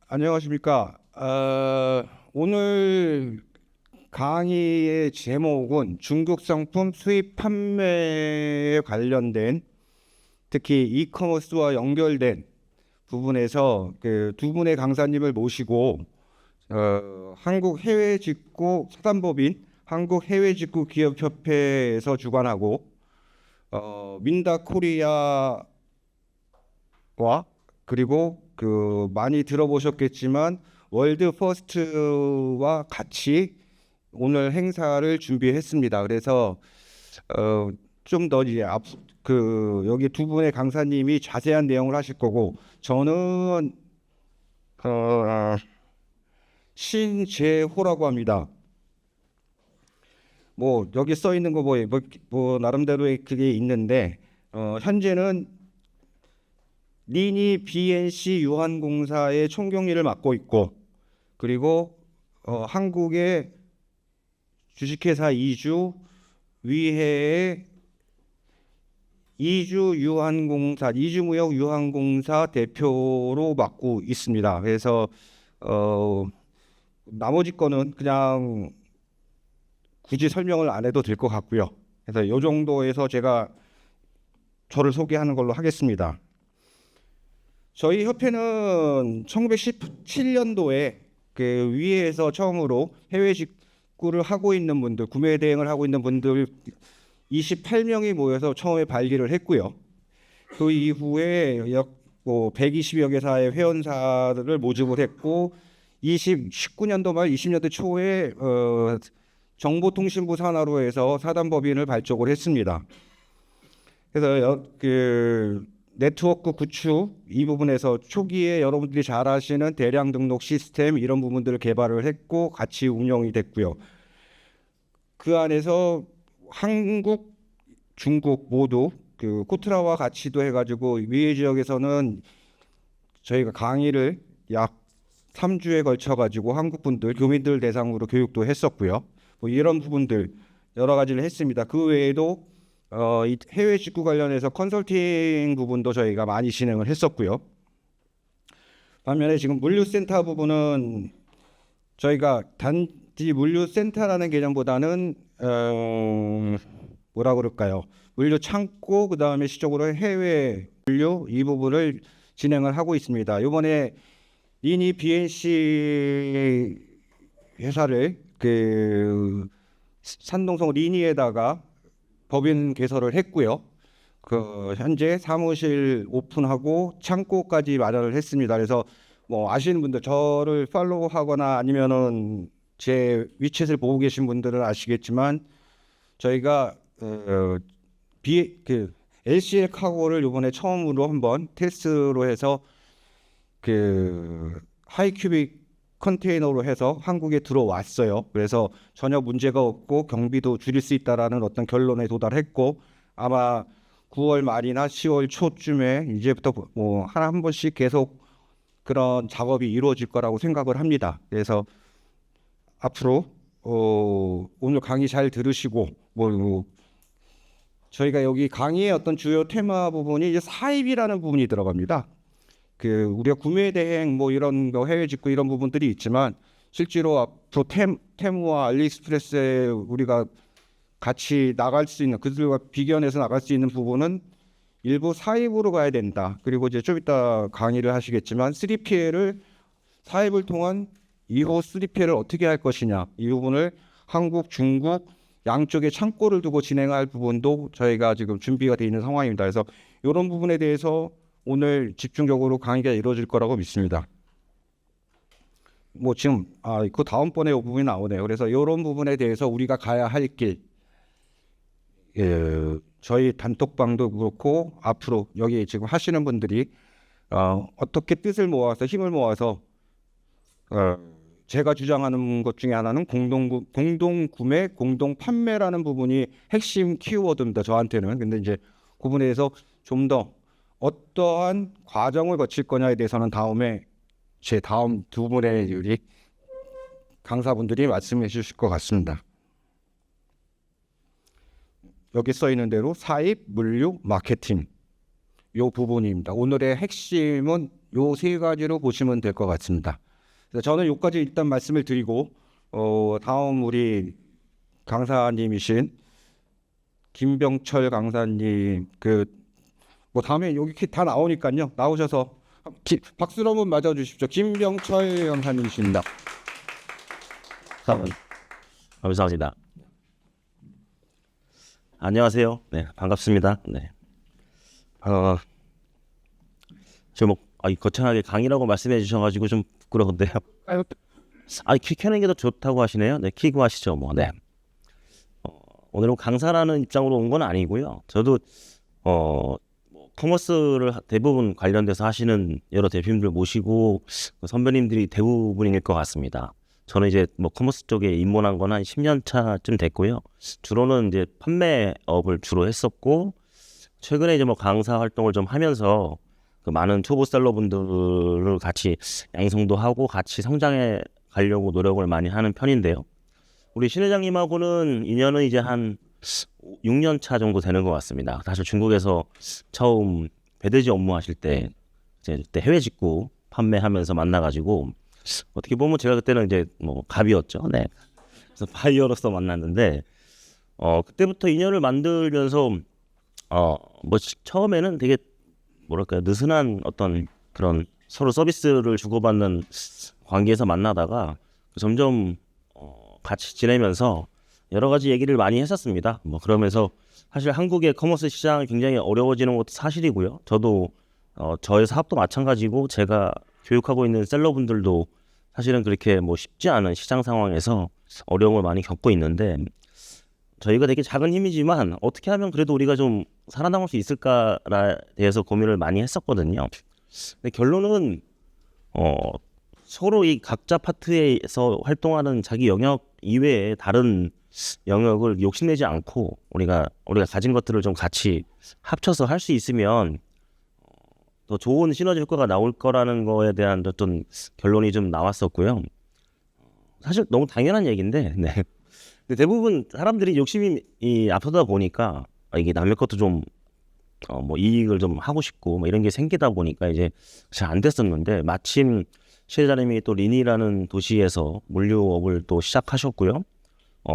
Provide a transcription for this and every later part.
안녕하십니까. 오늘 강의의 제목은 중국 상품 수입 판매에 관련된 특히 이커머스와 연결된 부분에서 그 두 분의 강사님을 모시고 한국 해외직구 사단법인 한국 해외직구 기업협회에서 주관하고 민다 코리아와 그리고 그 많이 들어보셨겠지만 월드 퍼스트와 같이 오늘 행사를 준비했습니다. 그래서 좀 더 이제 여기 두 분의 강사님이 자세한 내용을 하실 거고 저는 어, 신재호라고 합니다. 뭐 여기 써 있는 거 뭐 나름대로의 그게 있는데 현재는 리니 BNC 유한공사의 총경리를 맡고 있고 그리고 한국의 주식회사 이주 위해의 이주무역 유한공사 대표로 맡고 있습니다. 그래서 나머지 거는 그냥 굳이 설명을 안 해도 될 것 같고요. 그래서 이 정도에서 제가 저를 소개하는 걸로 하겠습니다. 저희 협회는 1917년도에 그 위에서 처음으로 해외 직구를 하고 있는 분들, 구매 대행을 하고 있는 분들 28명이 모여서 처음에 발기를 했고요. 그 이후에 약 120여 개사의 회원사를 모집을 했고 19년도 말 20년도 초에 정보통신부 산하로 해서 사단법인을 발족을 했습니다. 그래서 그 네트워크 구축 이 부분에서 초기에 여러분들이 잘 아시는 대량 등록 시스템 이런 부분들을 개발을 했고 같이 운영이 됐고요. 그 안에서 한국, 중국 모두 그 코트라와 같이도 해가지고 위에 지역에서는 저희가 강의를 약 3주에 걸쳐가지고 한국 분들, 교민들 대상으로 교육도 했었고요. 뭐 이런 부분들 여러 가지를 했습니다. 그 외에도 이 해외 직구 관련해서 컨설팅 부분도 저희가 많이 진행을 했었고요. 반면에 지금 물류센터 부분은 저희가 단지 물류센터라는 개념보다는 뭐라 그럴까요? 물류 창고 그다음에 시적으로 해외 물류 이 부분을 진행을 하고 있습니다. 이번에 리니 BNC 회사를 그 산동성 리니에다가 법인 개설을 했고요. 그 현재 사무실 오픈하고 창고까지 마련을 했습니다. 그래서 뭐 아시는 분들 저를 팔로우하거나 아니면은 제 위챗을 보고 계신 분들은 아시겠지만 저희가 그 LCL 카고를 이번에 처음으로 한번 테스트로 해서 그 하이큐빅 컨테이너로 해서 한국에 들어왔어요. 그래서 전혀 문제가 없고 경비도 줄일 수 있다라는 어떤 결론에 도달했고 아마 9월 말이나 10월 초쯤에 이제부터 뭐 한 번씩 계속 그런 작업이 이루어질 거라고 생각을 합니다. 그래서 앞으로 오늘 강의 잘 들으시고 뭐 저희가 여기 강의의 어떤 주요 테마 부분이 이제 사입이라는 부분이 들어갑니다. 그 우리가 구매 대행 뭐 이런 거 해외 직구 이런 부분들이 있지만 실제로 앞으로 테무와 알리익스프레스에 우리가 같이 나갈 수 있는 그들과 비견해서 나갈 수 있는 부분은 일부 사입으로 가야 된다. 그리고 이제 좀 이따 강의를 하시겠지만 3PL을 사입을 통한 이후 3PL을 어떻게 할 것이냐 이 부분을 한국, 중국 양쪽에 창고를 두고 진행할 부분도 저희가 지금 준비가 되어 있는 상황입니다. 그래서 이런 부분에 대해서 오늘 집중적으로 강의가 이루어질 거라고 믿습니다. 뭐 지금 그 다음번에 이 부분이 나오네요. 그래서 이런 부분에 대해서 우리가 가야 할 길, 저희 단톡방도 그렇고 앞으로 여기 지금 하시는 분들이 어떻게 뜻을 모아서 힘을 모아서 제가 주장하는 것 중에 하나는 공동 구매, 공동 판매라는 부분이 핵심 키워드입니다. 저한테는. 근데 이제 그 부분에 대해서 좀 더 어떠한 과정을 거칠 거냐에 대해서는 다음에 제 다음 두 분의 우리 강사분들이 말씀해 주실 것 같습니다. 여기 써 있는 대로 사입, 물류, 마케팅 요 부분입니다. 오늘의 핵심은 요 세 가지로 보시면 될 것 같습니다. 그래서 저는 요까지 일단 말씀을 드리고 다음 우리 강사님이신 김병철 강사님 뭐 다음에 여기 다 나오니까요. 나오셔서 박수로 한번 맞아주십시오. 김병철 강사님이십니다. 감사합니다. 안녕하세요. 네, 반갑습니다. 네. 거창하게 강의라고 말씀해 주셔가지고 좀 부끄러운데요. 키 켜는 게 더 좋다고 하시네요. 네, 키고 하시죠, 뭐. 네. 오늘은 강사라는 입장으로 온 건 아니고요. 저도 커머스를 대부분 관련돼서 하시는 여러 대표님들 모시고 선배님들이 대부분일 것 같습니다. 저는 이제 뭐 커머스 쪽에 입문한 건 한 10년 차쯤 됐고요. 주로는 이제 판매업을 주로 했었고, 최근에 이제 뭐 강사 활동을 좀 하면서 그 많은 초보 셀러분들을 같이 양성도 하고 같이 성장해 가려고 노력을 많이 하는 편인데요. 우리 신 회장님하고는 인연은 이제 한 6년 차 정도 되는 것 같습니다. 사실 중국에서 처음 배대지 업무하실 때 이제 그때 해외 직구 판매하면서 만나가지고 어떻게 보면 제가 그때는 이제 뭐 갑이었죠. 네. 그래서 바이어로서 만났는데 그때부터 인연을 만들면서 뭐 처음에는 되게 뭐랄까요, 느슨한 어떤 그런 서로 서비스를 주고받는 관계에서 만나다가 점점 같이 지내면서 여러 가지 얘기를 많이 했었습니다. 뭐 그러면서 사실 한국의 커머스 시장이 굉장히 어려워지는 것도 사실이고요. 저도 저의 사업도 마찬가지고 제가 교육하고 있는 셀러분들도 사실은 그렇게 뭐 쉽지 않은 시장 상황에서 어려움을 많이 겪고 있는데, 저희가 되게 작은 힘이지만 어떻게 하면 그래도 우리가 좀 살아남을 수 있을까에 대해서 고민을 많이 했었거든요. 근데 결론은 서로 이 각자 파트에서 활동하는 자기 영역 이외에 다른 영역을 욕심내지 않고 우리가 가진 것들을 좀 같이 합쳐서 할 수 있으면 더 좋은 시너지 효과가 나올 거라는 거에 대한 어떤 결론이 좀 나왔었고요. 사실 너무 당연한 얘기인데, 네. 근데 대부분 사람들이 욕심이 앞서다 보니까 이게 남의 것도 좀 뭐 이익을 좀 하고 싶고 뭐 이런 게 생기다 보니까 이제 잘 안 됐었는데, 마침 시회장님이 또 린이라는 도시에서 물류업을 또 시작하셨고요.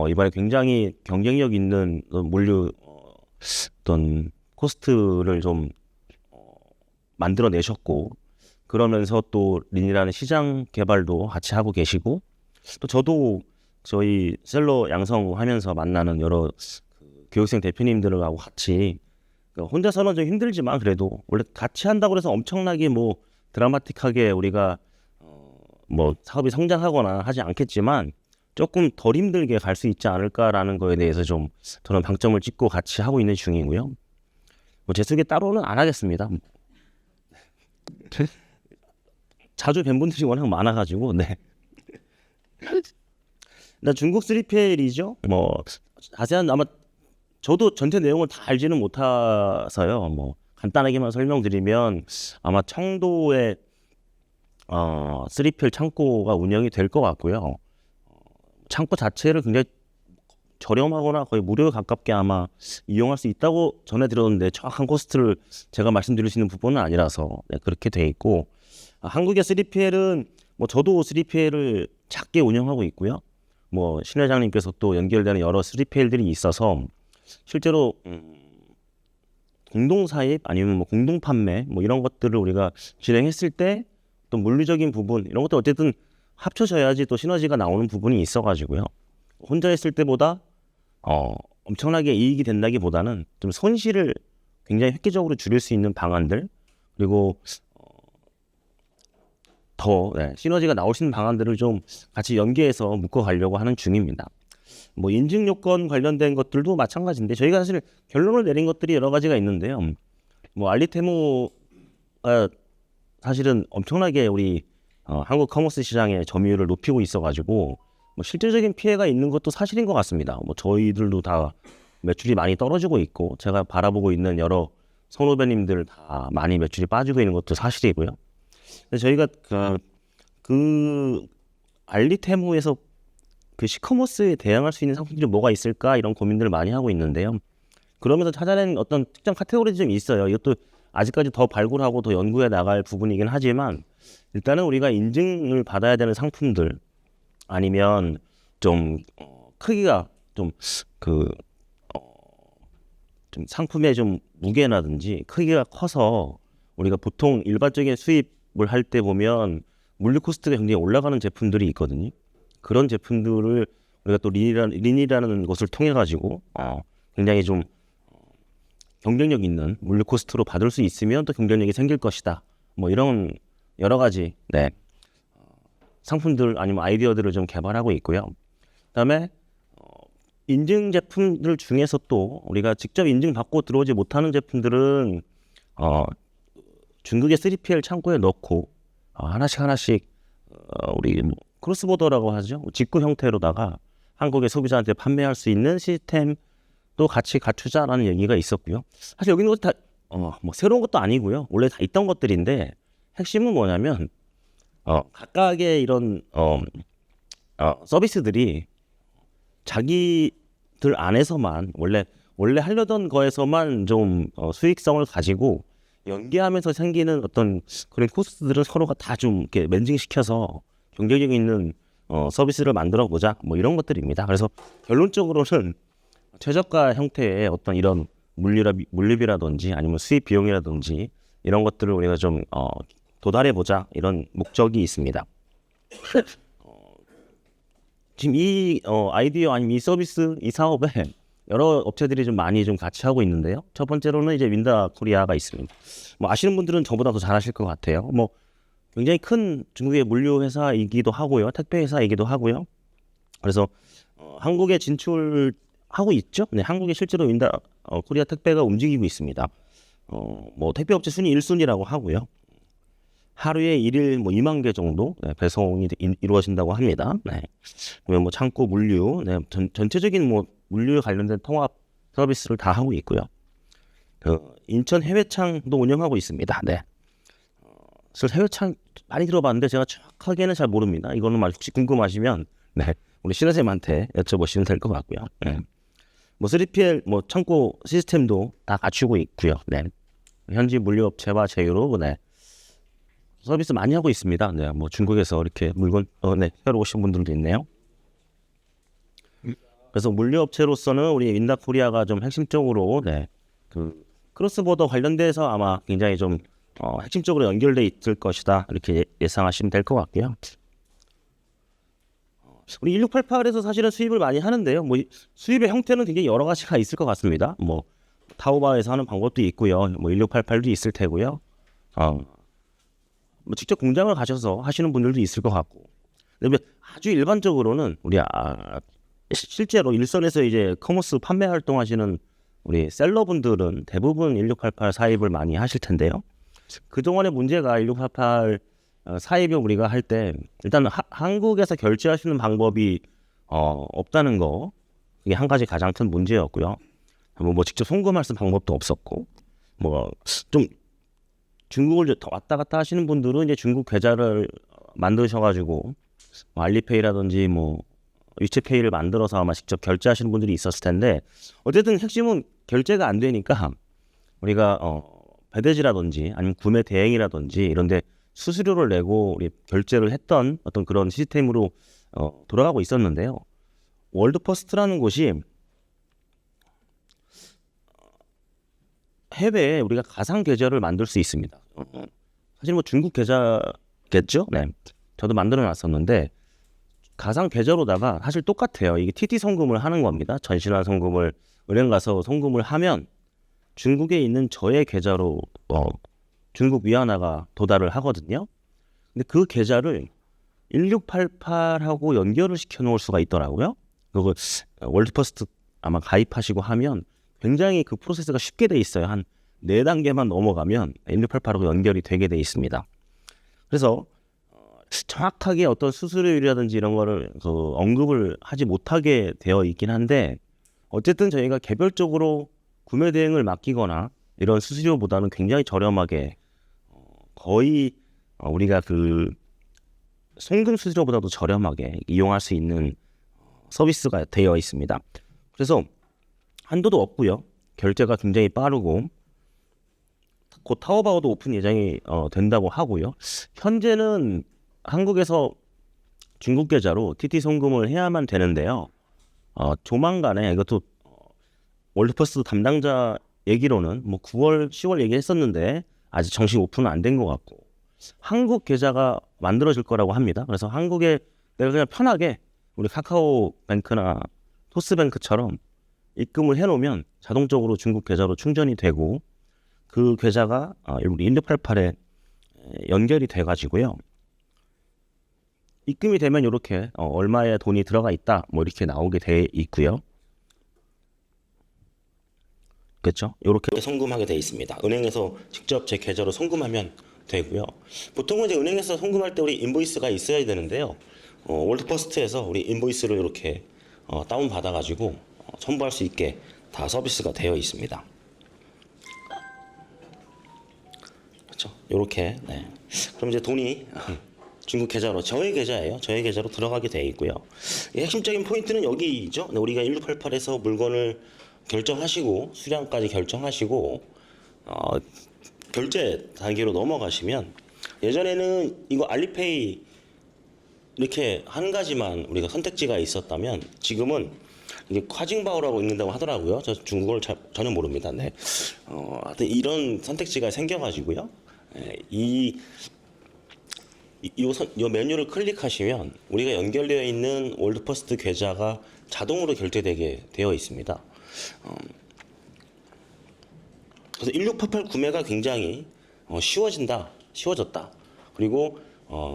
이번에 굉장히 경쟁력 있는 물류 어떤 코스트를 좀 만들어내셨고, 그러면서 또 린이라는 시장 개발도 같이 하고 계시고, 또 저도 저희 셀러 양성하면서 만나는 여러 교육생 대표님들하고 같이 혼자서는 좀 힘들지만 그래도 원래 같이 한다고 해서 엄청나게 뭐 드라마틱하게 우리가 뭐 사업이 성장하거나 하지 않겠지만 조금 덜 힘들게 갈 수 있지 않을까라는 거에 대해서 좀 저는 방점을 찍고 같이 하고 있는 중이고요. 뭐 제 속에 따로는 안 하겠습니다. 자주 뵌 분들이 워낙 많아가지고. 네. 나 중국 3PL이죠. 뭐 자세한 아마 저도 전체 내용을 다 알지는 못해서요. 뭐 간단하게만 설명드리면 아마 청도에 3PL 창고가 운영이 될 것 같고요. 창고 자체를 굉장히 저렴하거나 거의 무료에 가깝게 아마 이용할 수 있다고 전해 들었는데 정확한 코스트를 제가 말씀드릴 수 있는 부분은 아니라서 그렇게 돼 있고, 한국의 3PL은 뭐 저도 3PL을 작게 운영하고 있고요. 뭐 신 회장님께서 또 연결되는 여러 3PL들이 있어서 실제로 공동 사입 아니면 뭐 공동 판매 뭐 이런 것들을 우리가 진행했을 때 또 물리적인 부분 이런 것도 어쨌든 합쳐져야지 또 시너지가 나오는 부분이 있어가지고요. 혼자 했을 때보다 엄청나게 이익이 된다기보다는 좀 손실을 굉장히 획기적으로 줄일 수 있는 방안들, 그리고 더 시너지가 나올 수 있는 방안들을 좀 같이 연계해서 묶어가려고 하는 중입니다. 뭐 인증 요건 관련된 것들도 마찬가지인데 저희가 사실 결론을 내린 것들이 여러 가지가 있는데요. 뭐 알리테무가 사실은 엄청나게 우리 한국 커머스 시장의 점유율을 높이고 있어가지고 뭐 실질적인 피해가 있는 것도 사실인 것 같습니다. 뭐 저희들도 다 매출이 많이 떨어지고 있고 제가 바라보고 있는 여러 선후배님들 다 많이 매출이 빠지고 있는 것도 사실이고요. 근데 저희가 그 알리테무에서 그 시커머스에 대응할 수 있는 상품들이 뭐가 있을까 이런 고민들을 많이 하고 있는데요. 그러면서 찾아낸 어떤 특정 카테고리도 좀 있어요. 이것도 아직까지 더 발굴하고 더 연구해 나갈 부분이긴 하지만 일단은 우리가 인증을 받아야 되는 상품들 아니면 좀 크기가 좀 좀 상품의 좀 무게라든지 크기가 커서 우리가 보통 일반적인 수입을 할 때 보면 물류 코스트가 굉장히 올라가는 제품들이 있거든요. 그런 제품들을 우리가 또 린이라는 것을 통해 가지고 굉장히 좀 경쟁력 있는 물류 코스트로 받을 수 있으면 또 경쟁력이 생길 것이다. 뭐 이런 여러 가지 상품들 아니면 아이디어들을 좀 개발하고 있고요. 그다음에 인증 제품들 중에서 또 우리가 직접 인증받고 들어오지 못하는 제품들은 중국의 3PL 창고에 넣고 하나씩 우리 뭐 크로스보더라고 하죠. 직구 형태로다가 한국의 소비자한테 판매할 수 있는 시스템도 같이 갖추자라는 얘기가 있었고요. 사실 여기 있는 것도 다 뭐 새로운 것도 아니고요. 원래 다 있던 것들인데 핵심은 뭐냐면 각각의 이런 서비스들이 자기들 안에서만 원래 하려던 거에서만 좀 수익성을 가지고 연계하면서 생기는 어떤 그런 코스들을 서로가 다 좀 이렇게 멘징시켜서 경쟁력 있는 서비스를 만들어 보자 뭐 이런 것들입니다. 그래서 결론적으로는 최저가 형태의 어떤 이런 물류비라든지 아니면 수입 비용이라든지 이런 것들을 우리가 좀 도달해 보자 이런 목적이 있습니다. 지금 이 아이디어 아니면 이 서비스 이 사업에 여러 업체들이 좀 많이 좀 같이 하고 있는데요. 첫 번째로는 이제 윈다 코리아가 있습니다. 뭐 아시는 분들은 저보다 더 잘 아실 것 같아요. 뭐 굉장히 큰 중국의 물류 회사이기도 하고요, 택배 회사이기도 하고요. 그래서 한국에 진출하고 있죠. 네, 한국에 실제로 윈다 코리아 택배가 움직이고 있습니다. 뭐 택배 업체 순위 1순위라고 하고요. 하루에 1일 뭐 2만 개 정도 배송이 이루어진다고 합니다. 네. 그러면 뭐 창고 물류, 전체적인 뭐 물류 관련된 통합 서비스를 다 하고 있고요. 인천 해외창도 운영하고 있습니다. 네. 사실 해외창 많이 들어봤는데 제가 정확하게는 잘 모릅니다. 이거는 혹시 궁금하시면 우리 신혜쌤한테 여쭤보시면 될 것 같고요. 네. 뭐 3PL 뭐 창고 시스템도 다 갖추고 있고요. 네. 현지 물류업체와 제휴로 서비스 많이 하고 있습니다. 네, 뭐 중국에서 이렇게 물건 새로 오신 분들도 있네요. 그래서 물류업체로서는 우리 윈다코리아가 좀 핵심적으로 그 크로스보더 관련돼서 아마 굉장히 좀 핵심적으로 연결돼 있을 것이다 이렇게 예상하시면 될 것 같고요. 우리 1688에서 사실은 수입을 많이 하는데요. 뭐 수입의 형태는 굉장히 여러 가지가 있을 것 같습니다. 뭐 타오바오에서 하는 방법도 있고요. 뭐 1688도 있을 테고요. 뭐 직접 공장을 가셔서 하시는 분들도 있을 것 같고, 근데 아주 일반적으로는 우리 실제로 일선에서 이제 커머스 판매 활동하시는 우리 셀러분들은 대부분 1688 사입을 많이 하실 텐데요. 그동안의 문제가 1688 사입을 우리가 할 때 일단 한국에서 결제하시는 방법이 없다는 거, 이게 한 가지 가장 큰 문제였고요. 뭐 직접 송금할 수 방법도 없었고, 뭐 좀 중국을 왔다 갔다 하시는 분들은 이제 중국 계좌를 만드셔가지고 뭐 알리페이라든지 뭐 위챗페이를 만들어서 아마 직접 결제하시는 분들이 있었을 텐데, 어쨌든 핵심은 결제가 안 되니까 우리가 배대지라든지 아니면 구매 대행이라든지 이런데 수수료를 내고 우리 결제를 했던 어떤 그런 시스템으로 돌아가고 있었는데요. 월드퍼스트라는 곳이 해외에 우리가 가상 계좌를 만들 수 있습니다. 사실 뭐 중국 계좌겠죠? 네, 저도 만들어 놨었는데 가상 계좌로다가 사실 똑같아요. 이게 TT 송금을 하는 겁니다. 전신환 송금을 은행 가서 송금을 하면 중국에 있는 저의 계좌로 중국 위안화가 도달을 하거든요. 근데 그 계좌를 1688하고 연결을 시켜 놓을 수가 있더라고요. 그거 월드퍼스트 아마 가입하시고 하면 굉장히 그 프로세스가 쉽게 돼 있어요. 한 4단계만 넘어가면 1688하고 연결이 되게 돼 있습니다. 그래서 정확하게 어떤 수수료율이라든지 이런 거를 언급을 하지 못하게 되어 있긴 한데, 어쨌든 저희가 개별적으로 구매 대행을 맡기거나 이런 수수료보다는 굉장히 저렴하게, 거의 우리가 그 송금 수수료보다도 저렴하게 이용할 수 있는 서비스가 되어 있습니다. 그래서 한도도 없고요. 결제가 굉장히 빠르고 곧 타오바오도 오픈 예정이 된다고 하고요. 현재는 한국에서 중국 계좌로 TT 송금을 해야만 되는데요. 조만간에 이것도 월드퍼스 담당자 얘기로는 뭐 9월, 10월 얘기했었는데 아직 정식 오픈은 안 된 것 같고 한국 계좌가 만들어질 거라고 합니다. 그래서 한국에 내가 그냥 편하게 우리 카카오뱅크나 토스뱅크처럼 입금을 해놓으면 자동적으로 중국 계좌로 충전이 되고 그 계좌가 우리 1688에 연결이 돼가지고요. 입금이 되면 이렇게 얼마의 돈이 들어가 있다 뭐 이렇게 나오게 돼 있고요. 그렇죠? 이렇게 송금하게 돼 있습니다. 은행에서 직접 제 계좌로 송금하면 되고요. 보통은 이제 은행에서 송금할 때 우리 인보이스가 있어야 되는데요. 월드퍼스트에서 우리 인보이스를 이렇게 다운 받아가지고 첨부할 수 있게 다 서비스가 되어 있습니다. 그렇죠? 이렇게. 네. 그럼 이제 돈이 중국 계좌로 저의 계좌예요. 저의 계좌로 들어가게 되어 있고요. 핵심적인 포인트는 여기죠. 우리가 1688에서 물건을 결정하시고 수량까지 결정하시고 결제 단계로 넘어가시면 예전에는 이거 알리페이 이렇게 한 가지만 우리가 선택지가 있었다면 지금은 이게 콰징바오라고 읽는다고 하더라고요. 저 중국어를 전혀 모릅니다. 네. 하여튼 이런 선택지가 생겨가지고요. 이 메뉴를 클릭하시면 우리가 연결되어 있는 월드퍼스트 계좌가 자동으로 결제되게 되어 있습니다. 그래서 1688 구매가 굉장히 쉬워졌다. 그리고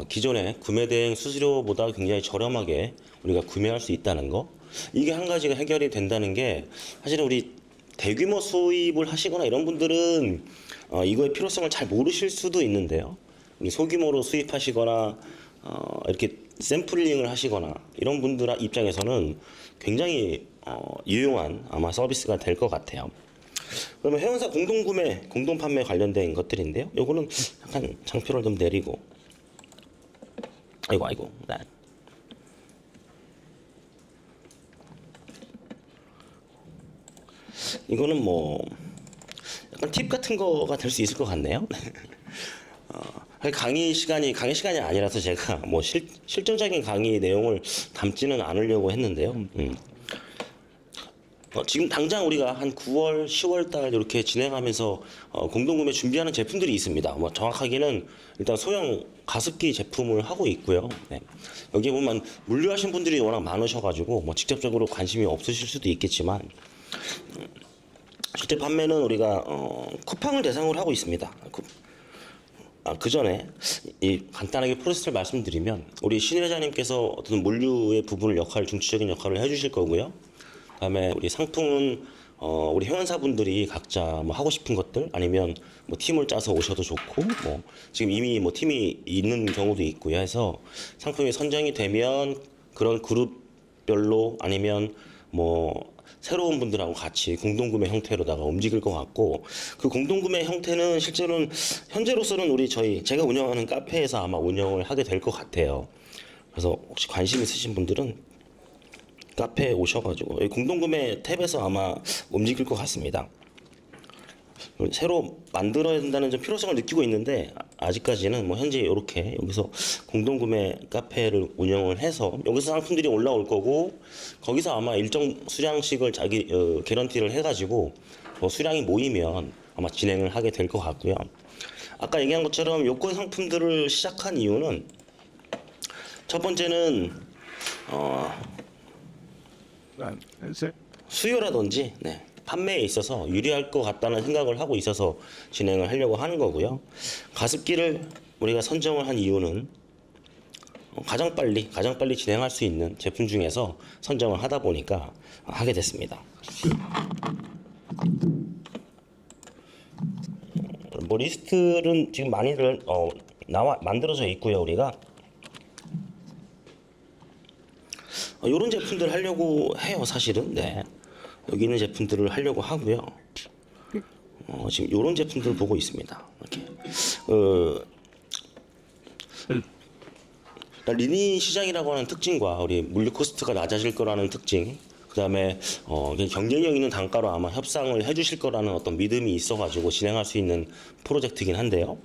기존의 구매 대행 수수료보다 굉장히 저렴하게 우리가 구매할 수 있다는 거. 이게 한 가지가 해결이 된다는 게 사실은 우리 대규모 수입을 하시거나 이런 분들은 이거의 필요성을 잘 모르실 수도 있는데요. 우리 소규모로 수입하시거나 이렇게 샘플링을 하시거나 이런 분들 입장에서는 굉장히 유용한 아마 서비스가 될 것 같아요. 그러면 회원사 공동구매, 공동판매 관련된 것들인데요. 요거는 약간 장표를 좀 내리고 아이고 네. 이거는 뭐 약간 팁 같은 거가 될 수 있을 것 같네요. 강의 시간이 아니라서 제가 뭐 실전적인 강의 내용을 담지는 않으려고 했는데요. 지금 당장 우리가 한 9월, 10월 달 이렇게 진행하면서 공동구매 준비하는 제품들이 있습니다. 뭐 정확하게는 일단 소형 가습기 제품을 하고 있고요. 네. 여기 보면 물류하신 분들이 워낙 많으셔가지고 뭐 직접적으로 관심이 없으실 수도 있겠지만 실제 판매는 우리가 쿠팡을 대상으로 하고 있습니다. 그 전에 간단하게 프로세스를 말씀드리면 우리 신 회장님께서 어떤 물류의 중추적인 역할을 해주실 거고요. 그다음에 우리 상품은 우리 회원사분들이 각자 뭐 하고 싶은 것들 아니면 뭐 팀을 짜서 오셔도 좋고 뭐 지금 이미 뭐 팀이 있는 경우도 있고요. 해서 상품이 선정이 되면 그런 그룹별로 아니면 뭐 새로운 분들하고 같이 공동구매 형태로다가 움직일 것 같고 그 공동구매 형태는 실제로는 현재로서는 제가 운영하는 카페에서 아마 운영을 하게 될 것 같아요. 그래서 혹시 관심 있으신 분들은 카페에 오셔가지고 공동구매 탭에서 아마 움직일 것 같습니다. 새로 만들어야 된다는 좀 필요성을 느끼고 있는데 아직까지는 뭐 현재 이렇게 여기서 공동구매 카페를 운영을 해서 여기서 상품들이 올라올 거고 거기서 아마 일정 수량씩을 자기 개런티를 해가지고 수량이 모이면 아마 진행을 하게 될 것 같고요. 아까 얘기한 것처럼 요건 상품들을 시작한 이유는 첫 번째는 수요라든지 판매에 있어서 유리할 것 같다는 생각을 하고 있어서 진행을 하려고 하는 거고요. 가습기를 우리가 선정을 한 이유는 가장 빨리 진행할 수 있는 제품 중에서 선정을 하다 보니까 하게 됐습니다. 뭐 리스트는 지금 많이들 만들어져 있고요. 우리가 이런 제품들 하려고 해요. 사실은 여기 있는 제품들을 하려고 하고요. 지금 이런 제품들 보고 있습니다. 이렇게 리닌 시장이라고 하는 특징과 우리 물류 코스트가 낮아질 거라는 특징, 그다음에 그냥 경쟁력 있는 단가로 아마 협상을 해주실 거라는 어떤 믿음이 있어가지고 진행할 수 있는 프로젝트이긴 한데요.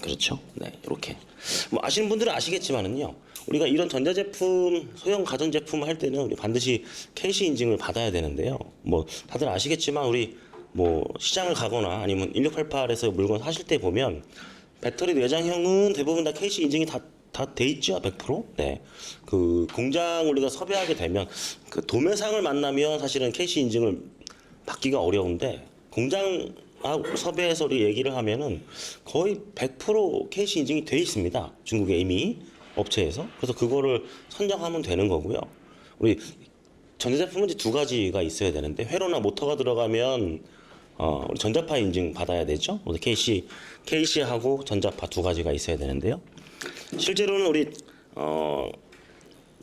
그렇죠. 네, 이렇게 뭐 아시는 분들은 아시겠지만은요. 우리가 이런 전자제품, 소형 가전제품 할 때는 우리 반드시 KC 인증을 받아야 되는데요. 뭐 다들 아시겠지만 우리 뭐 시장을 가거나 아니면 1688에서 물건 사실 때 보면 배터리 내장형은 대부분 다 KC 인증이 다 돼 있죠, 100%. 네, 그 공장 우리가 섭외하게 되면 그 도매상을 만나면 사실은 KC 인증을 받기가 어려운데 공장 섭외해서 우리 얘기를 하면은 거의 100% KC 인증이 돼 있습니다. 중국에 이미 업체에서. 그래서 그거를 선정하면 되는 거고요. 우리 전자제품은 이제 두 가지가 있어야 되는데 회로나 모터가 들어가면 우리 전자파 인증 받아야 되죠. KC하고 전자파 두 가지가 있어야 되는데요. 실제로는 우리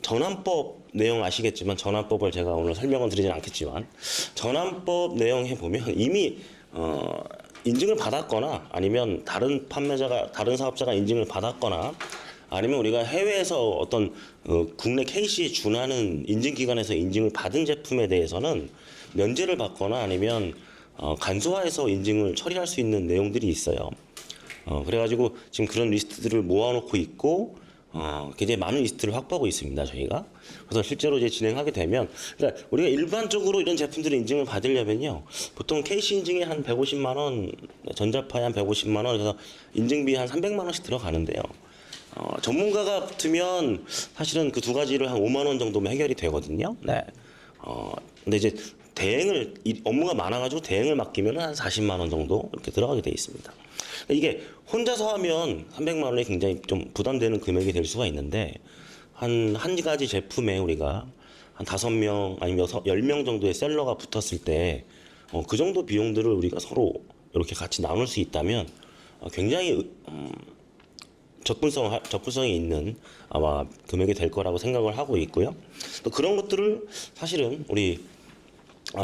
전환법 내용 아시겠지만 전환법을 제가 오늘 설명은 드리진 않겠지만 전환법 내용에 보면 이미 인증을 받았거나 아니면 다른 사업자가 인증을 받았거나 아니면 우리가 해외에서 어떤 국내 KC에 준하는 인증기관에서 인증을 받은 제품에 대해서는 면제를 받거나 아니면 간소화해서 인증을 처리할 수 있는 내용들이 있어요. 그래가지고 지금 그런 리스트들을 모아놓고 있고 굉장히 많은 리스트를 확보하고 있습니다, 저희가. 그래서 실제로 이제 진행하게 되면, 그러니까 우리가 일반적으로 이런 제품들을 인증을 받으려면요, 보통 KC 인증에 한 150만 원, 전자파에 한 150만 원, 그래서 인증비 한 300만 원씩 들어가는데요. 전문가 같으면 사실은 그 두 가지를 한 5만 원 정도면 해결이 되거든요. 네. 근데 이제 업무가 많아가지고 대행을 맡기면 한 40만 원 정도 이렇게 들어가게 돼 있습니다. 이게 혼자서 하면 300만 원이 굉장히 좀 부담되는 금액이 될 수가 있는데 한 가지 제품에 우리가 한 5명 아니면 10명 정도의 셀러가 붙었을 때 그 정도 비용들을 우리가 서로 이렇게 같이 나눌 수 있다면 굉장히 접근성이 있는 아마 금액이 될 거라고 생각을 하고 있고요. 또 그런 것들을 사실은 우리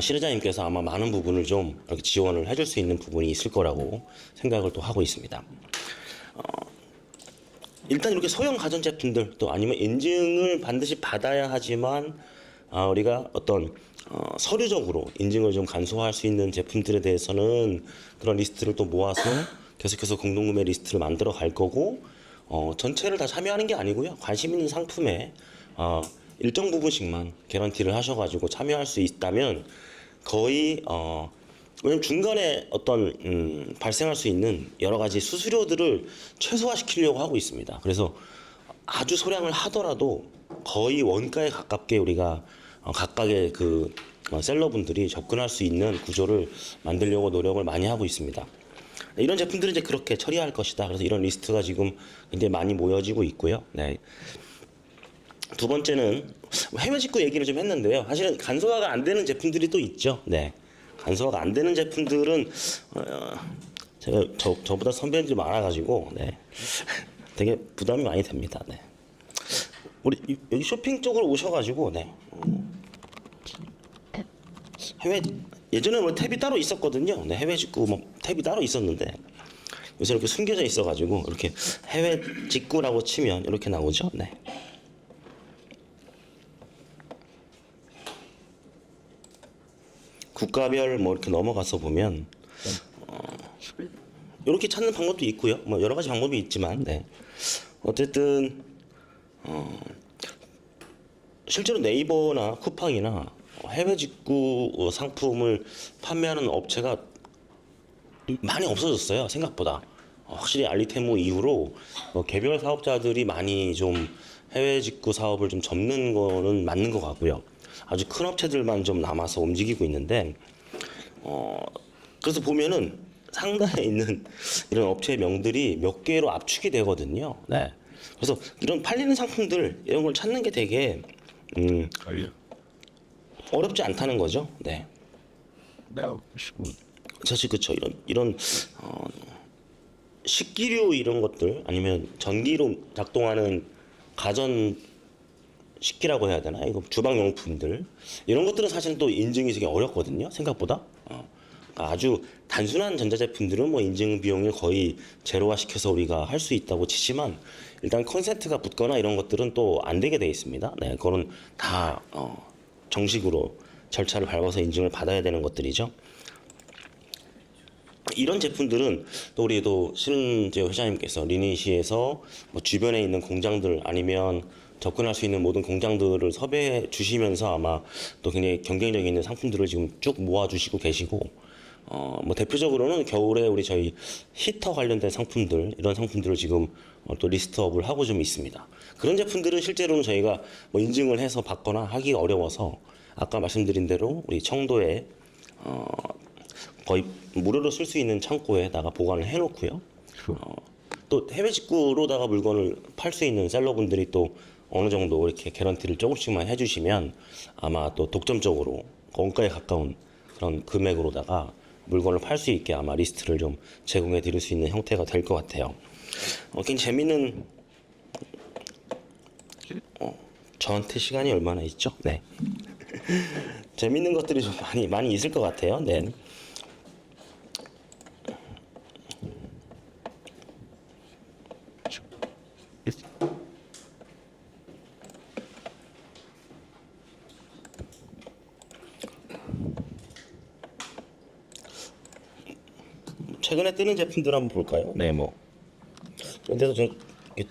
실회자님께서 아마 많은 부분을 좀 이렇게 지원을 해줄 수 있는 부분이 있을 거라고 생각을 또 하고 있습니다. 일단 이렇게 소형 가전제품들 또 아니면 인증을 반드시 받아야 하지만 우리가 어떤 서류적으로 인증을 좀 간소화할 수 있는 제품들에 대해서는 그런 리스트를 또 모아서 계속해서 공동구매 리스트를 만들어 갈 거고 전체를 다 참여하는 게 아니고요. 관심 있는 상품에 일정 부분씩만 개런티를 하셔가지고 참여할 수 있다면 거의 왜냐면 중간에 어떤 발생할 수 있는 여러 가지 수수료들을 최소화시키려고 하고 있습니다. 그래서 아주 소량을 하더라도 거의 원가에 가깝게 우리가 각각의 그 셀러분들이 접근할 수 있는 구조를 만들려고 노력을 많이 하고 있습니다. 이런 제품들은 이제 그렇게 처리할 것이다. 그래서 이런 리스트가 지금 굉장히 많이 모여지고 있고요. 네. 두 번째는 해외 직구 얘기를 좀 했는데요. 사실은 간소화가 안 되는 제품들이 또 있죠. 네. 간소화가 안 되는 제품들은 제가 저보다 선배님들이 많아가지고 네. 되게 부담이 많이 됩니다. 네. 우리 여기 쇼핑 쪽으로 오셔가지고 네. 예전에 뭐 탭이 따로 있었거든요. 네, 해외 직구 뭐 탭이 따로 있었는데 요새 이렇게 숨겨져 있어가지고 이렇게 해외 직구라고 치면 이렇게 나오죠. 네. 국가별 뭐 이렇게 넘어가서 보면 이렇게 찾는 방법도 있고요. 뭐 여러 가지 방법이 있지만 네. 어쨌든 실제로 네이버나 쿠팡이나 해외 직구 상품을 판매하는 업체가 많이 없어졌어요. 생각보다. 확실히 알리테모 이후로 개별 사업자들이 많이 좀 해외 직구 사업을 좀 접는 거는 맞는 것 같고요. 아주 큰 업체들만 좀 남아서 움직이고 있는데 그래서 보면은 상단에 있는 이런 업체의 명들이 몇 개로 압축이 되거든요. 네. 그래서 이런 팔리는 상품들 이런 걸 찾는 게 되게 어렵지 않다는 거죠. 네. 사실 그렇죠. 이런 식기류 이런 것들 아니면 전기로 작동하는 가전 식기라고 해야 되나? 이거 주방용품들 이런 것들은 사실 또 인증이 되게 어렵거든요. 생각보다. 아주 단순한 전자제품들은 뭐 인증 비용을 거의 제로화 시켜서 우리가 할 수 있다고 치지만 일단 컨센트가 붙거나 이런 것들은 또 안 되게 돼 있습니다. 네, 그거는 다 정식으로 절차를 밟아서 인증을 받아야 되는 것들이죠. 이런 제품들은 또 우리 또 신은재 회장님께서 리니시에서 뭐 주변에 있는 공장들 아니면 접근할 수 있는 모든 공장들을 섭외해 주시면서 아마 또 굉장히 경쟁력 있는 상품들을 지금 쭉 모아주시고 계시고 뭐 대표적으로는 겨울에 우리 저희 히터 관련된 상품들 이런 상품들을 지금 또 리스트업을 하고 좀 있습니다. 그런 제품들은 실제로는 저희가 뭐 인증을 해서 받거나 하기 어려워서 아까 말씀드린 대로 우리 청도에 거의 무료로 쓸 수 있는 창고에다가 보관을 해놓고요. 또 해외 직구로다가 물건을 팔 수 있는 셀러분들이 또 어느 정도 이렇게 개런티를 조금씩만 해주시면 아마 또 독점적으로 원가에 가까운 그런 금액으로다가 물건을 팔 수 있게 아마 리스트를 좀 제공해 드릴 수 있는 형태가 될 것 같아요. 굉장히 재밌는 저한테 시간이 얼마나 있죠? 네. 재밌는 것들이 좀 많이 있을 것 같아요. 네. 최근에 뜨는 제품들 한번 볼까요? 네, 뭐. 근데도 좀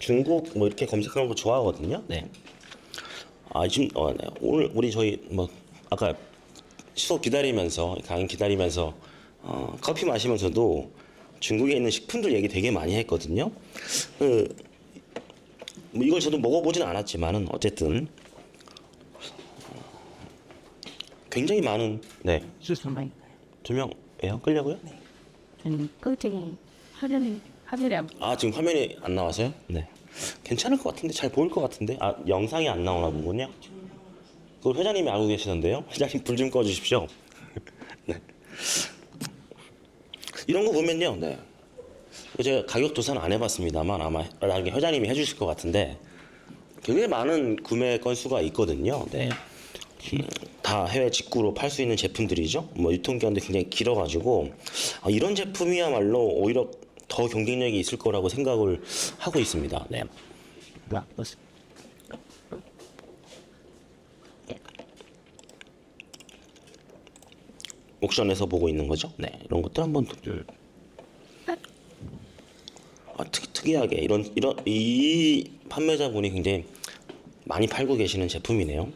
중국 뭐 이렇게 검색하는 거 좋아하거든요. 네. 지금 네. 오늘 우리 저희 뭐 아까 수업 기다리면서 강의 기다리면서 커피 마시면서도 중국에 있는 식품들 얘기 되게 많이 했거든요. 뭐 이걸 저도 먹어보진 않았지만은 어쨌든 굉장히 많은 네. 정말 2명이에요? 끌려고요? 꿀팁이 화면이 안 지금 화면이 안 나와서요? 네. 괜찮을 것 같은데 잘 보일 것 같은데 영상이 안 나오나 보군요. 그걸 회장님이 알고 계시던데요. 회장님 불 좀 꺼주십시오. 네. 이런 거 보면요. 네. 제가 가격 조사는 안 해봤습니다만 아마 나중에 회장님이 해주실 것 같은데 굉장히 많은 구매 건수가 있거든요. 네. 다 해외 직구로 팔 수 있는 제품들이죠. 뭐 유통기한도 굉장히 길어가지고 이런 제품이야말로 오히려 더 경쟁력이 있을 거라고 생각을 하고 있습니다. 네. 옥션에서 보고 있는 거죠. 네, 이런 것도 한번 특이하게 이 판매자분이 굉장히 많이 팔고 계시는 제품이네요.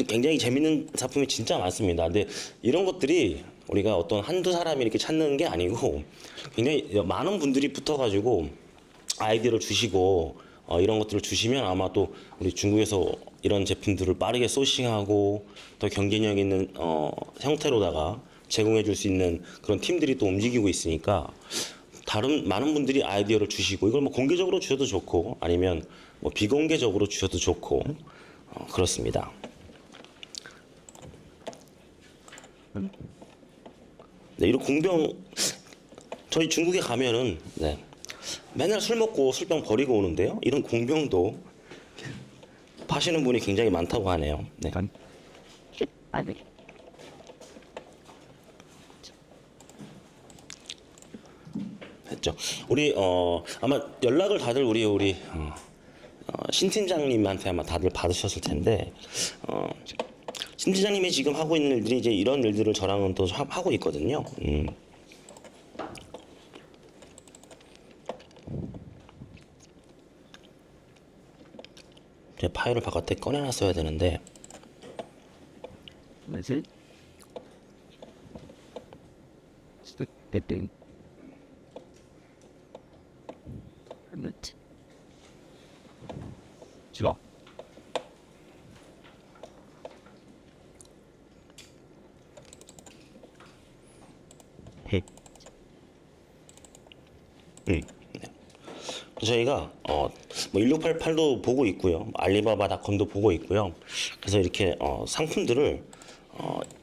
굉장히 재밌는 작품이 진짜 많습니다. 근데 이런 것들이 우리가 어떤 한두 사람이 이렇게 찾는 게 아니고 굉장히 많은 분들이 붙어가지고 아이디어를 주시고 이런 것들을 주시면 아마 또 우리 중국에서 이런 제품들을 빠르게 소싱하고 더 경쟁력 있는 형태로다가 제공해 줄 수 있는 그런 팀들이 또 움직이고 있으니까 다른 많은 분들이 아이디어를 주시고 이걸 뭐 공개적으로 주셔도 좋고 아니면 뭐 비공개적으로 주셔도 좋고 그렇습니다. 네, 이런 공병 저희 중국에 가면은 네, 맨날 술 먹고 술병 버리고 오는데요. 이런 공병도 파시는 분이 굉장히 많다고 하네요. 네. 아니 했죠. 우리 아마 연락을 다들 우리 신 팀장님한테 아마 다들 받으셨을 텐데 신 팀장님이 지금 하고 있는 일들이 이제 이런 일들을 저랑은 또 하고 있거든요. 제 파일을 바깥에 꺼내놨어야 되는데 무슨 됐든 싫어. 저희가 뭐 1688도 보고 있고요. 알리바바닷컴도 보고 있고요. 그래서 이렇게 상품들을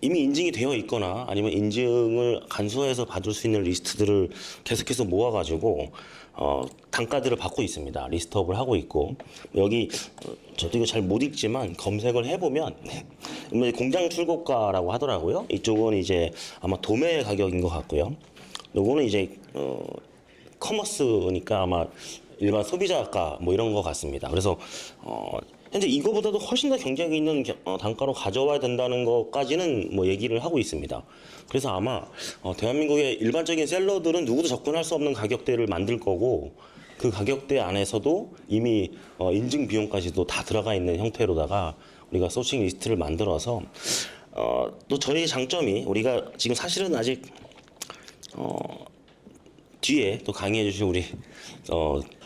이미 인증이 되어 있거나 아니면 인증을 간소해서 받을 수 있는 리스트들을 계속해서 모아가지고 단가들을 받고 있습니다. 리스트업을 하고 있고 여기 저도 이거 잘 못 읽지만 검색을 해보면 공장 출고가라고 하더라고요. 이쪽은 이제 아마 도매 가격인 것 같고요. 요거는 이제 커머스니까 아마 일반 소비자가 뭐 이런 것 같습니다. 그래서 현재 이거보다도 훨씬 더 경쟁이 있는 단가로 가져와야 된다는 것까지는 뭐 얘기를 하고 있습니다. 그래서 아마 대한민국의 일반적인 셀러들은 누구도 접근할 수 없는 가격대를 만들 거고 그 가격대 안에서도 이미 인증 비용까지도 다 들어가 있는 형태로다가 우리가 소싱 리스트를 만들어서 또 저희 장점이 우리가 지금 사실은 아직 뒤에 또 강의해 주실 우리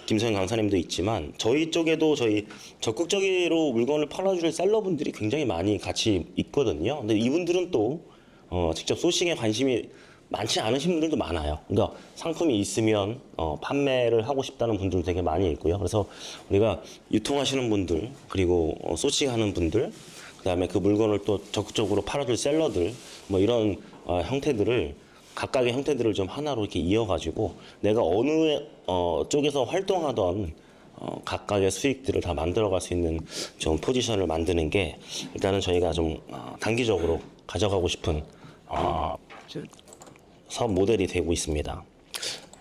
김소영 강사님도 있지만 저희 쪽에도 저희 적극적으로 물건을 팔아줄 셀러분들이 굉장히 많이 같이 있거든요. 근데 이분들은 또 직접 소싱에 관심이 많지 않으신 분들도 많아요. 그러니까 상품이 있으면 판매를 하고 싶다는 분들도 되게 많이 있고요. 그래서 우리가 유통하시는 분들 그리고 소싱하는 분들 그다음에 그 물건을 또 적극적으로 팔아줄 셀러들 뭐 이런 형태들을 각각의 형태들을 좀 하나로 이렇게 이어가지고 내가 어느 쪽에서 활동하던 각각의 수익들을 다 만들어갈 수 있는 좀 포지션을 만드는 게 일단은 저희가 좀 단기적으로 가져가고 싶은 사업 모델이 되고 있습니다.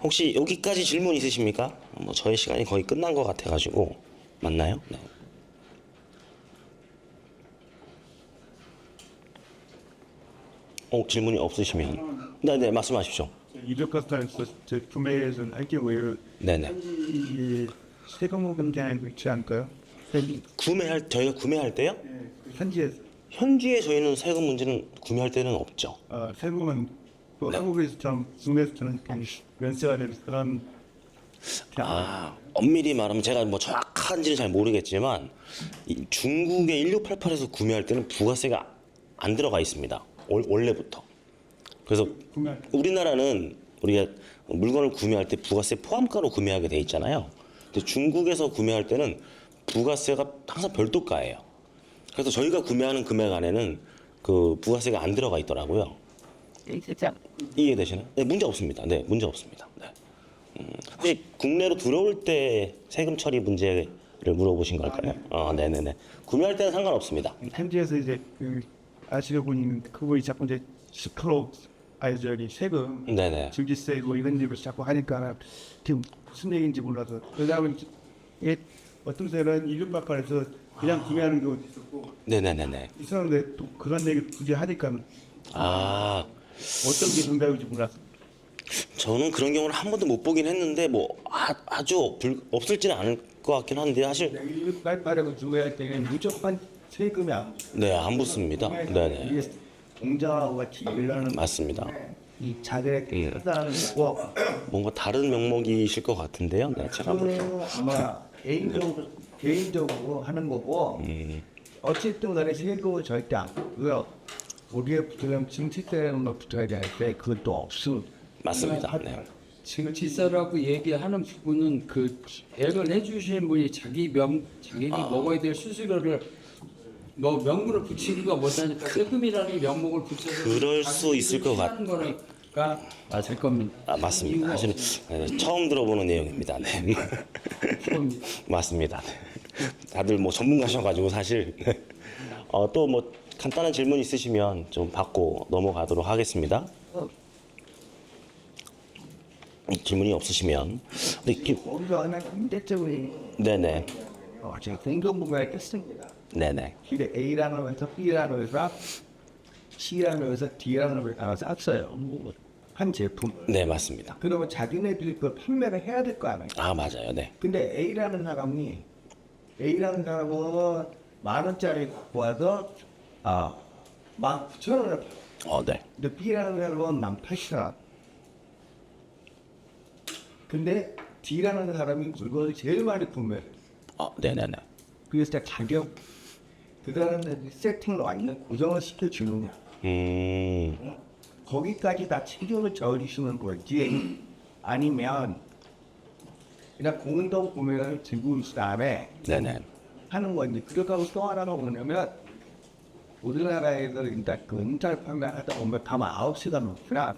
혹시 여기까지 질문 있으십니까? 뭐 저희 시간이 거의 끝난 것 같아가지고 맞나요? 네. 질문이 없으시면 네 말씀하십시오. 이력가스타에서 제품에서 할 경우에 네네. 이 세금 검증하고 있지 않을까요? 저희가 구매할 때요? 현지에서 현지에 저희는 세금 문제는 구매할 때는 없죠. 세금은 또 한국에서처럼 국내에서는 면세가 되는 그런 엄밀히 말하면 제가 뭐 정확한지는 잘 모르겠지만 중국의 1688에서 구매할 때는 부가세가 안 들어가 있습니다. 원래부터. 그래서 우리나라는 우리가 물건을 구매할 때 부가세 포함가로 구매하게 돼 있잖아요. 근데 중국에서 구매할 때는 부가세가 항상 별도가예요. 그래서 저희가 구매하는 금액 안에는 그 부가세가 안 들어가 있더라고요. 이해되시나요? 네, 문제 없습니다. 네, 문제 없습니다. 네. 혹시 국내로 들어올 때 세금 처리 문제를 물어보신 걸까요? 네네네. 구매할 때는 상관없습니다. 현지에서 이제 아시는 분이 그거 자꾸 이제 스크로 저기 세금 네네. 증기세 뭐 이런 일을 자꾸 하니까 지금 무슨 얘기인지 몰라서 그다음에 이게 어떤 데는 1688에서 그냥 구매하는 경우도 있었고 네네네네. 있었는데 또 그런 얘기 굳이 하니까 어떤 게 정답인지 몰라서 저는 그런 경우를 한 번도 못 보긴 했는데 뭐 아주 없을지는 않을 것 같긴 한데 사실 1688을 구매할 때는 무조건 세금이 안 네, 안 붙습니다. 네네. 이게 공장하고 같이 일하는 맞습니다. 이 자재 회사는 뭐 뭔가 다른 명목이실 것 같은데요. 네, 제가 한번 아마 개인적으로 하는 거고 어쨌든 간에 세금은 절대 안 붙고요. 우리가 붙으면 증치세는 붙어야 되는데 그것도 없음. 맞습니다. 네. 지금 질서라고 얘기하는 부분은 그 액을 해주시는 분이 자기가 먹어야 될 수수료를 뭐 명분을 붙이기가 못하니까 세금이라는 명목을 붙여서 그럴 수 있을 것 하는 거니까 맞을 겁니다. 맞습니다. 사실 처음 들어보는 내용입니다. 네. 맞습니다. 네. 다들 뭐 전문가셔가지고 사실 또 뭐 간단한 질문 있으시면 좀 받고 넘어가도록 하겠습니다. 질문이 없으시면 우리가 하나 현대적으로 네네 지금 공정부가에 꼈습니다. 네네 근데 A라는 회사, B라는 회사, C라는 회사, D라는 회사가 쌌어요. 한 제품. 네 맞습니다. 그러면 자기네들이 그 판매를 해야 될 거 아니에요. 맞아요. 네. 근데 A라는 사람은 10,000원짜리 갖고 와서 19,000원을 팔아요. 네. 근데 B라는 사람은 18,000원. 근데 D라는 사람이 물건을 제일 많이 구매해요. 네네네. 그래서 가격 그 사람들 세팅을 완전 고정을 시켜주는 거야. 거기까지 다 책임을 져주시는 거지. 아니면 그냥 공동 구매를 들고 있은 다음에 네네. 하는 건지. 그렇다고 또 하나가 뭐냐면 우리나라에서 일단 그 인터넷 판매하다 보면 다만 9시간 넘으나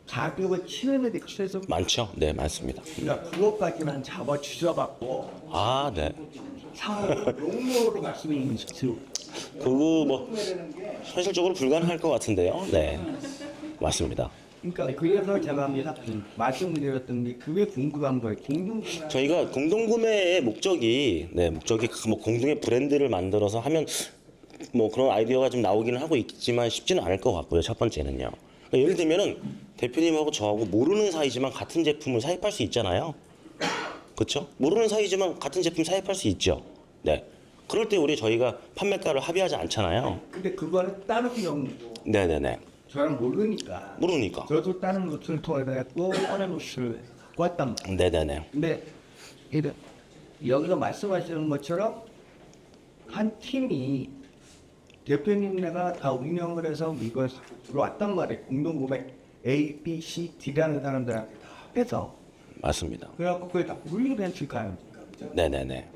가격을 치는 애들이 최소 많죠? 네, 많습니다. 그러니까 그것까지만 잡아 주셔갖고 아, 네. 상업으로 용모로 말씀이 있죠. 그거 뭐 현실적으로 불가능할 것 같은데요. 네, 맞습니다. 그러니까 그래서 제가 말씀드렸던 게 그게 궁금한 거예요. 저희가 공동구매의 목적이 뭐 공동의 브랜드를 만들어서 하면 뭐 그런 아이디어가 좀 나오기는 하고 있지만 쉽지는 않을 것 같고요. 첫 번째는요. 그러니까 예를 들면은 대표님하고 저하고 모르는 사이지만 같은 제품을 사입할 수 있잖아요. 그렇죠? 모르는 사이지만 같은 제품 사입할 수 있죠. 네. 그럴 때 저희가 판매가를 합의하지 않잖아요. 근데 그거는 다른 경우고 네네네. 저는 모르니까. 모르니까. 저도 다른 노트를 통해서 또 다른 노트를 갖고 왔단 말이에요. 네네네. 근데 여기서 말씀하시는 것처럼 한 팀이 대표님네가 다 운영을 해서 이걸 들어왔단 말이에요. 공동구매 A, B, C, D라는 사람들한테 다 해서 맞습니다. 그래갖고 그걸 다 분류를 해줄까요? 네네네.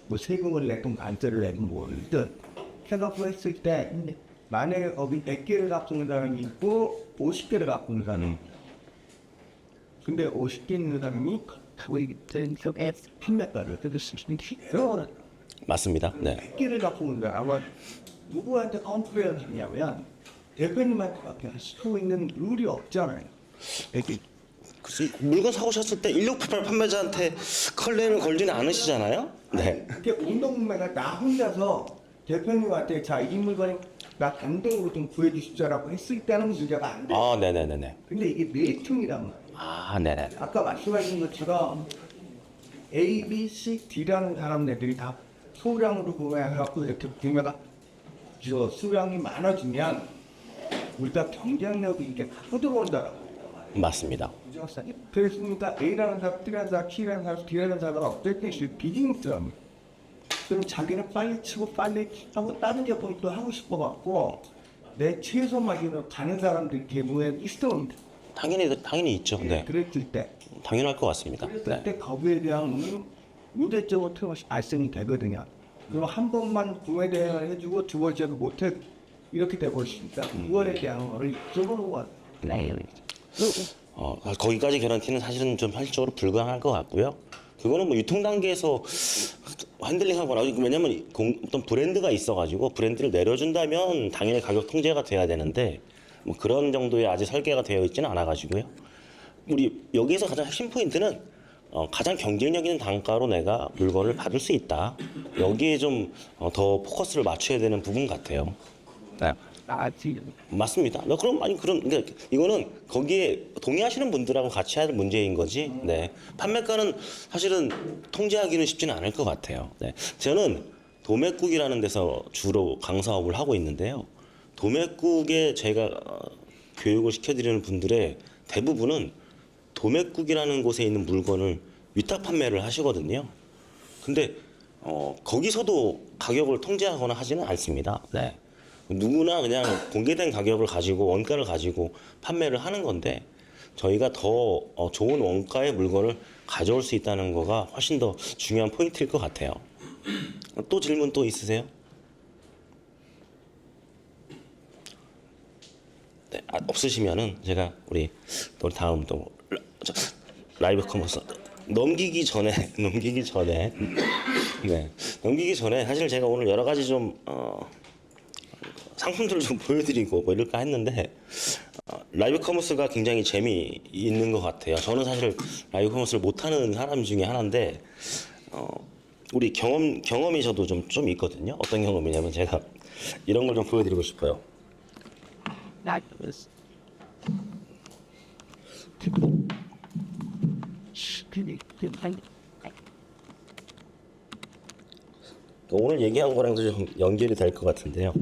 뭐 세금을 내든 관세를 내든 뭐든 생각을 했을 때 만약에 거기 100개를 갖고 있는 사람이 있고 50개를 갖고 있는 사람이 있고 근데 50개 있는 사람이 거의 판매가를 그래서 그런 맞습니다. 네. 100개를 갖고 있는 사람 아마 누구한테 컴플레인을 하냐면 대표님한테밖에 할 수 있는 룰이 없잖아요. 이렇게 글쎄, 물건 사오셨을 때 1688 판매자한테 컬레는 걸지는 않으시잖아요. 네. 그게 운동구매가 나 혼자서 대표님한테 자 이 물건이 나 단독으로 좀 구해주시자라고 했을 때는 문제가 안 돼. 아, 네네네네. 근데 이게 네 팀이란 말이야. 아, 네네. 아까 말씀하신 것처럼 A, B, C, D라는 사람들이 다 소량으로 구매해갖고 이렇게 구매가 저 수량이 많아지면 우리가 경쟁력이 이렇게 확 들어온다라고. 맞습니다. 그랬으니까 A라는 사람, B라는 사람, C라는 사람, D라는 사람은 어떨 때 비즈니스라면 그럼 자기는 빨리 치고 빨리 하고 다른 제품을 또 하고 싶어갖고 내 최소 마진을 가는 사람들 대부분 있어. 당연히 있죠. 네. 그랬을 때 당연할 것 같습니다. 네. 그때 거기에 대한 문제점은 발생이 되거든요. 그럼 한 번만 구매 대행을 해주고 두 번째는 못해 이렇게 되고 있습니다. 그거에 대한 거를 여쭤보는 것 같아요. 거기까지 개런티는 사실은 좀 현실적으로 불가능할 것 같고요. 그거는 뭐 유통 단계에서 핸들링하거나 왜냐면 어떤 브랜드가 있어가지고 브랜드를 내려준다면 당연히 가격 통제가 돼야 되는데 뭐 그런 정도의 아직 설계가 되어 있지는 않아가지고요. 우리 여기에서 가장 핵심 포인트는 가장 경쟁력 있는 단가로 내가 물건을 받을 수 있다. 여기에 좀 더 포커스를 맞춰야 되는 부분 같아요. 네. 맞습니다. 그러니까 이거는 거기에 동의하시는 분들하고 같이 할 문제인 거지. 네. 판매가는 사실은 통제하기는 쉽지는 않을 것 같아요. 네. 저는 도매국이라는 데서 주로 강사업을 하고 있는데요. 도매국에 제가 교육을 시켜드리는 분들의 대부분은 도매국이라는 곳에 있는 물건을 위탁 판매를 하시거든요. 근데 거기서도 가격을 통제하거나 하지는 않습니다. 네. 누구나 그냥 공개된 가격을 가지고 원가를 가지고 판매를 하는 건데 저희가 더 좋은 원가의 물건을 가져올 수 있다는 거가 훨씬 더 중요한 포인트일 것 같아요. 또 질문 또 있으세요? 네, 없으시면은 제가 우리 다음 또 라이브 커머스 넘기기 전에 사실 제가 오늘 여러 가지 좀 상품들을 좀 보여드리고 뭐 이럴까 했는데 라이브 커머스가 굉장히 재미있는 것 같아요. 저는 사실 라이브 커머스를 못하는 사람 중에 하나인데 우리 경험이 저도 좀 있거든요. 어떤 경험이냐면 제가 이런 걸 좀 보여드리고 싶어요. 오늘 얘기한 거랑도 좀 연결이 될 것 같은데요.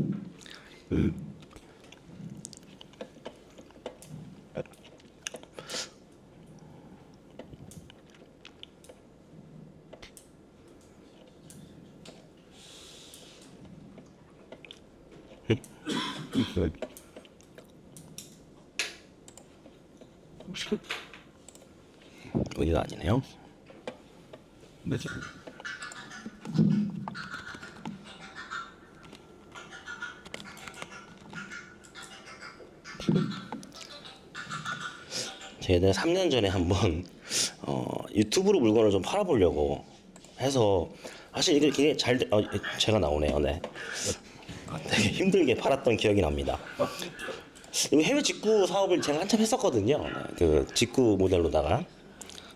여기가 아니네요. 제가 3년 전에 한번 유튜브로 물건을 좀 팔아보려고 해서 사실 이게 굉장히 제가 나오네요. 네. 되게 힘들게 팔았던 기억이 납니다. 이 해외 직구 사업을 제가 한참 했었거든요. 네, 그 직구 모델로다가.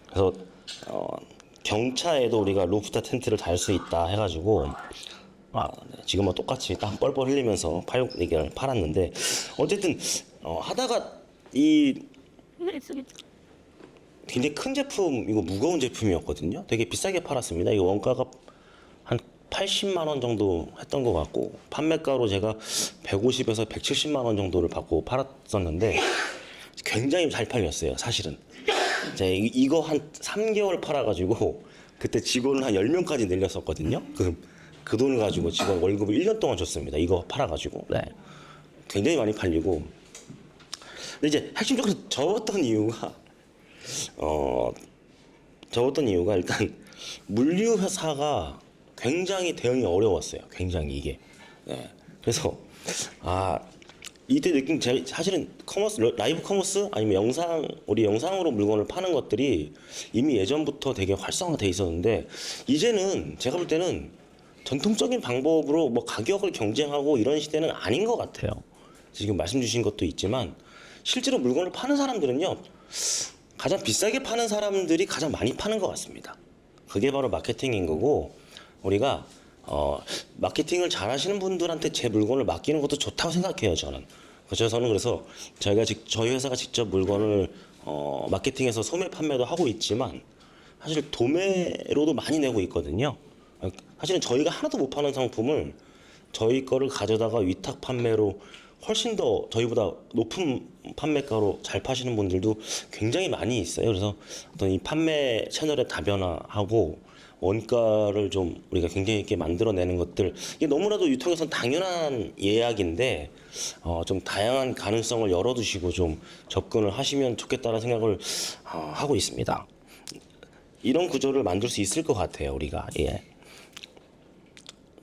그래서 경차에도 우리가 루프탑 텐트를 달 수 있다 해가지고 네, 지금은 똑같이 땀 뻘뻘 흘리면서 이걸 팔았는데 어쨌든 하다가 이 굉장히 큰 제품, 이거 무거운 제품이었거든요. 되게 비싸게 팔았습니다. 이거 원가가 한 80만 원 정도 했던 것 같고 판매가로 제가 150에서 170만 원 정도를 받고 팔았었는데 굉장히 잘 팔렸어요. 사실은 제가 이거 한 3개월 팔아가지고 그때 직원을 한 10명까지 늘렸었거든요. 그 돈을 가지고 직원 월급을 1년 동안 줬습니다. 이거 팔아가지고. 네. 굉장히 많이 팔리고. 근데 이제 핵심적으로 접었던 이유가 일단 물류 회사가 굉장히 대응이 어려웠어요. 굉장히 이게. 네. 그래서 이때 느낀 제 사실은 라이브 커머스 아니면 우리 영상으로 물건을 파는 것들이 이미 예전부터 되게 활성화돼 있었는데 이제는 제가 볼 때는 전통적인 방법으로 뭐 가격을 경쟁하고 이런 시대는 아닌 것 같아요. 지금 말씀 주신 것도 있지만 실제로 물건을 파는 사람들은요 가장 비싸게 파는 사람들이 가장 많이 파는 것 같습니다. 그게 바로 마케팅인 거고 우리가 마케팅을 잘 하시는 분들한테 제 물건을 맡기는 것도 좋다고 생각해요. 저는 그래서 저희 회사가 직접 물건을 마케팅해서 소매 판매도 하고 있지만 사실 도매로도 많이 내고 있거든요. 사실은 저희가 하나도 못 파는 상품을 저희 거를 가져다가 위탁 판매로 훨씬 더 저희보다 높은 판매가로 잘 파시는 분들도 굉장히 많이 있어요. 그래서 어떤 이 판매 채널의 다변화하고 원가를 좀 우리가 굉장히 있게 만들어내는 것들 이게 너무나도 유통에서는 당연한 예약인데 좀 다양한 가능성을 열어두시고 좀 접근을 하시면 좋겠다는 생각을 하고 있습니다. 이런 구조를 만들 수 있을 것 같아요. 우리가 예.